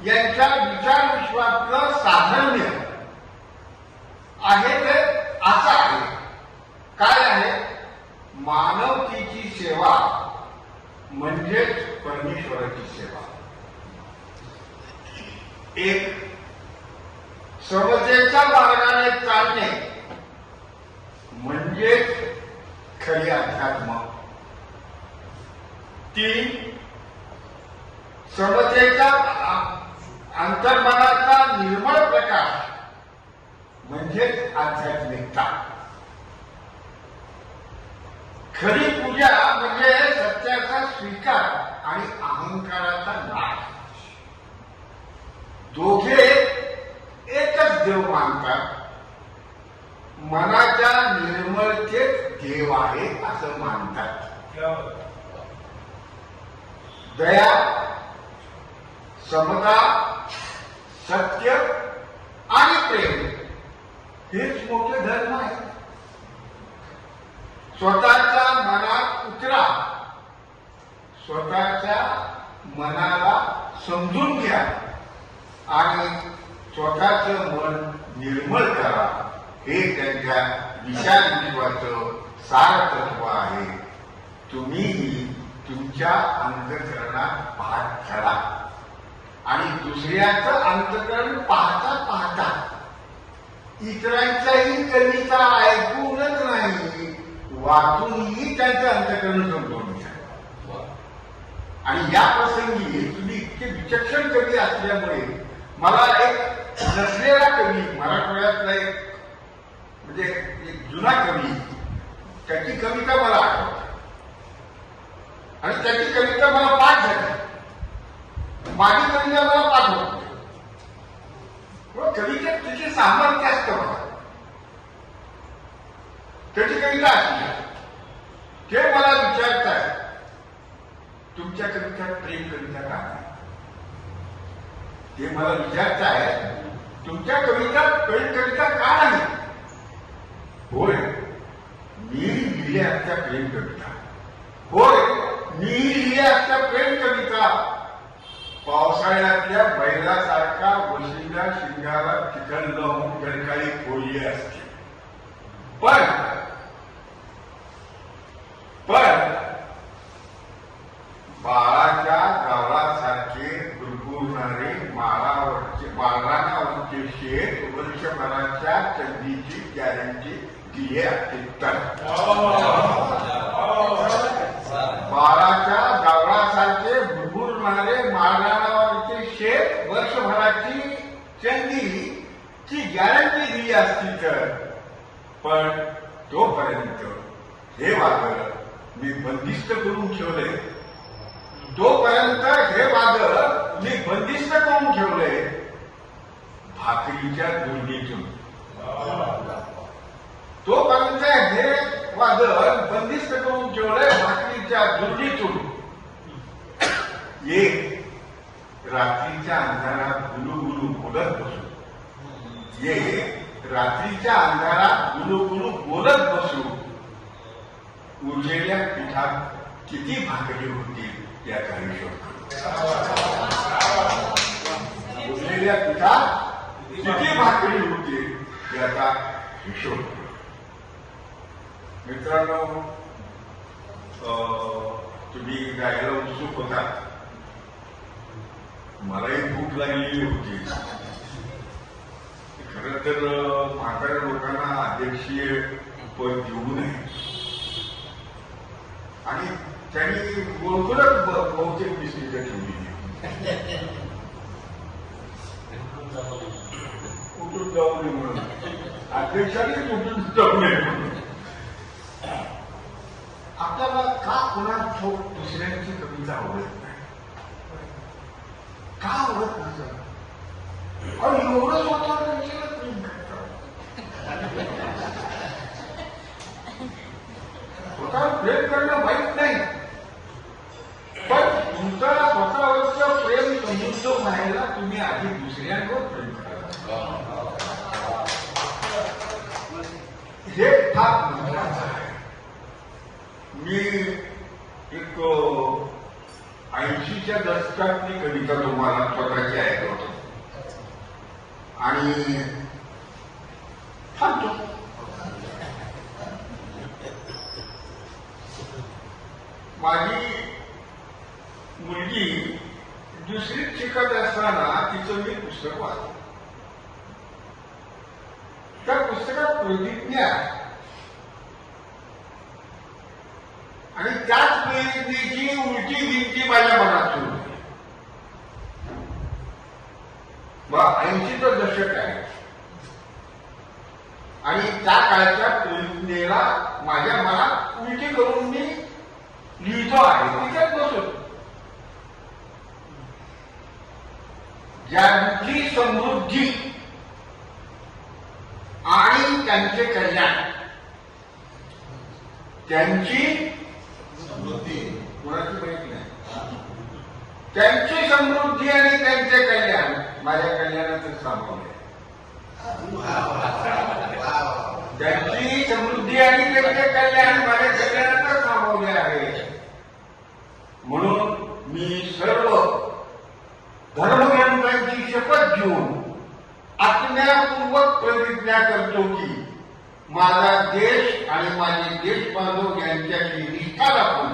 यांच्या विचार विश्वातलं साधर्म्य आहे ते असं आहे. काय आहे? मानवतेची सेवा म्हणजेच परमेश्वराची सेवा. एक समतेच्या मार्गाने चालणे म्हणजेच खरी अध्यात्म. 3 समतेच्या अंतर्मनाचा निर्मळ प्रकाश म्हणजेच आध्यात्मिकता. खरी पूजा म्हणजे सत्याचा स्वीकार आणि अहंकाराचा नाश. दोघे एकच देव मानतात. मनाच्या निर्मळतेत देव आहे असं मानतात. दया, समता, सत्य आणि प्रेम हेच मोठे धर्म आहे. स्वतःच्या मनात उतरा, स्वतःच्या मनाला समजून घ्या आणि स्वतःचं मन निर्मळ करा. हे त्यांच्या विचार विश्वाचं सार तत्व आहे. तुम्हीही तुमच्या अंतःकरणात पाहत करा आणि दुसऱ्याचं अंतःकरण पाहता पाहता इतरांच्याही कविता ऐकूनच नाही, वाचूनही त्यांचं अंतःकरण समजून घ्या. आणि या प्रसंगी तुम्ही इतके विचक्षण कवी असल्यामुळे मला एक नसलेला कवी, मराठवाड्यातला एक म्हणजे एक जुना कवी, त्याची कविता मला आठवते आणि त्याची कविता मला पाठ झाली. माझी कविता मला पाठ होते. कवितेत तिचे सामर्थ्य असतं बघा. त्याची कविता असली ते मला विचारताय, तुमच्या कविता प्रेम कविता का नाही? ते मला विचारताय, तुमच्या कविता प्रेम कविता का नाही? होय, मी लिहिल्या त्या प्रेम कविता. होय, मी लिहिल्या त्या प्रेम कविता. पावसाळ्यातल्या बैलासारखा वशिला शिंगाला चिखल लावून गणकाळी खोली असते. पण बाळाच्या गावासारखे गुरगुरणारे माळरानावरचे शेत वर्षभराच्या चंदीची गॅरंटी दिली असते. तर बाळाच्या गावासारखे गुरगुरणारे माळरानावरचे शेत वर्षभराची चंदीची गॅरंटी दिली असती तर. पण तोपर्यंत हे वादळ मी बंदिस्त करून ठेवले. तोपर्यंत हे वादळ मी बंदिस्त करून ठेवले भाकरीच्या दुर्नीतून. तोपर्यंत हे वादळ बंदिस्त करून ठेवले भाकरीच्या दुर्नीतून. एक रात्रीच्या अंधारात गुलू गुलू बोलत बसू ये रात्रीच्या अंधारात गुलू बोलत बसू उरलेल्या पिठात किती भाकरी होतील याचा हिशोब करू. उरलेल्या पिठात किती भाकरी होतील याचा हिशोब करू. मित्रांनो, तुम्ही गायला उत्सुक होता. मलाही भूक लागलेली होती. खरं तर म्हाताऱ्या लोकांना अध्यक्षीय पद देऊ नये आणि त्यांनी बोलतोच बहुतेक बिस्किटं ठेवली. कुठून जाऊ नये म्हणून अध्यक्षाने कुठून जाऊ नये म्हणून. आपल्याला का कोणा दुसऱ्यांची कविता आवडत नाही? का आवडत नसतं? आणि एवढं स्वतःवर प्रेम करतात. स्वतःवर प्रेम करणं वाईट नाही, पण तुमचा स्वतःवरचं प्रेम समृद्ध व्हायला तुम्ही आधी दुसऱ्यांवर प्रेम करा. हे फार महत्वाचं आहे. मी एक 80च्या दशकातली कविता तुम्हाला स्वतःची ऐकवतो आणि थांबतो. माझी मुलगी दुसरीत शिकत असताना तिचं मी पुस्तक वाचलं. त्या पुस्तकात प्रतिज्ञा आणि त्याच प्रतिज्ञेची उलटी गिनती माझ्या मनात सुरू होती. 80चं दशक आहे आणि त्या काळच्या प्रतिज्ञेला माझ्या मनात उलटी करून मी लिहितो आहे. तिच्यात बसून ज्यांची समृद्धी आणि त्यांचे कल्याण, त्यांची समृद्धी कोणाची माहिती नाही, त्यांची समृद्धी आणि त्यांचे कल्याण माझ्या कल्याणातच सामावले. त्यांची समृद्धी आणि त्यांचे कल्याण माझ्या कल्याणातच सामावले आहे. म्हणून मी सर्व धर्मग्रंथांची शपथ घेऊन आत्म्यापूर्वक प्रतिज्ञा करतो की माझा देश आणि माझे देश बांधव यांच्याशी निष्ठा राखून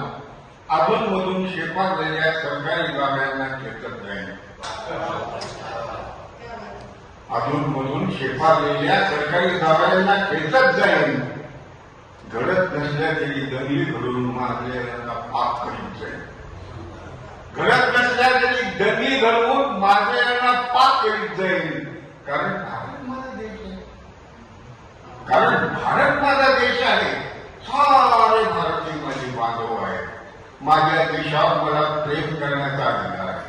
अधूनमधून शेपारलेल्या सरकारी गाड्यांना खेचत जाईल. अधूनमधून शेपारलेल्या सरकारी गाड्यांना खेचत जाईल. घडत नसल्या तरी दंगली घडून माझ्याला पाप करीत जाईल. घडत नसल्या तरी दंगली घडवून माझ्याला पाप करीत जाईल. कारण भारत माझा देश आहे. कारण भारत माझा देश आहे. सारे भारतीय माझे बांधव आहेत. माझ्या देशावर मला प्रेम करण्याचा अधिकार आहे.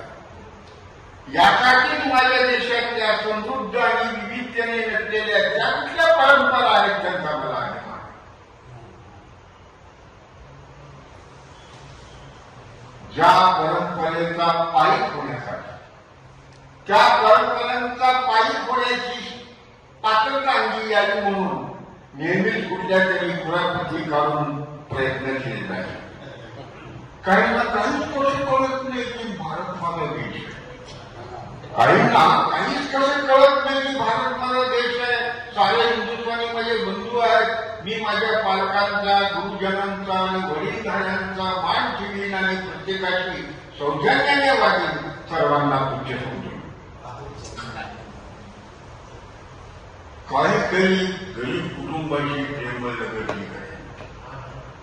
यासाठीच माझ्या देशातल्या समृद्ध आणि विविधतेने नसलेल्या ज्या कुठल्या परंपरा आहेत त्यांचा मला अभिमान. ज्या परंपरेचा पायीक होण्यासाठी, त्या परंपरांचा पायीक होण्याची पात्रता अंगी यावी म्हणून नेहमीच कुठल्या तरी कुरापती काढून प्रयत्नशील राहील. काहींना काहीच कसं कळत नाही की भारत माझा देश आहे. काहींना काहीच कसं कळत नाही की भारत माझा देश आहे. सारे हिंदुस्थानी माझे बंधू आहेत. मी माझ्या पालकांचा, गुरुजनांचा आणि वडीलधाऱ्यांचा मान ठेवीन आणि प्रत्येकाची सौजन्याने वागेन. सर्वांना पूज्य समजून. काही गरीब कुटुंबाशी प्रेमळ लगती करेन.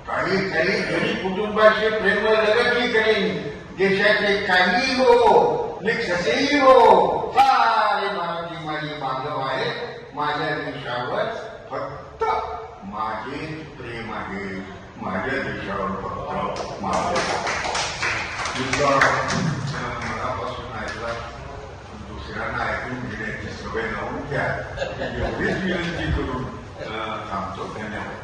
काही गरीब कुटुंबाशी प्रेमळ लगती करेन. देशाचे काहीही हो, मी कसेही हो, सारे मराठी माझी बांधव आहे. माझ्या देशावर फक्त माझेच प्रेम आहे. माझ्या देशावर फक्त माझे. मनापासून ऐकला दुसऱ्यांना ऐकून घेण्याची सवय लावून घ्या. एवढीच विनंती करून थांबतो. धन्यवाद.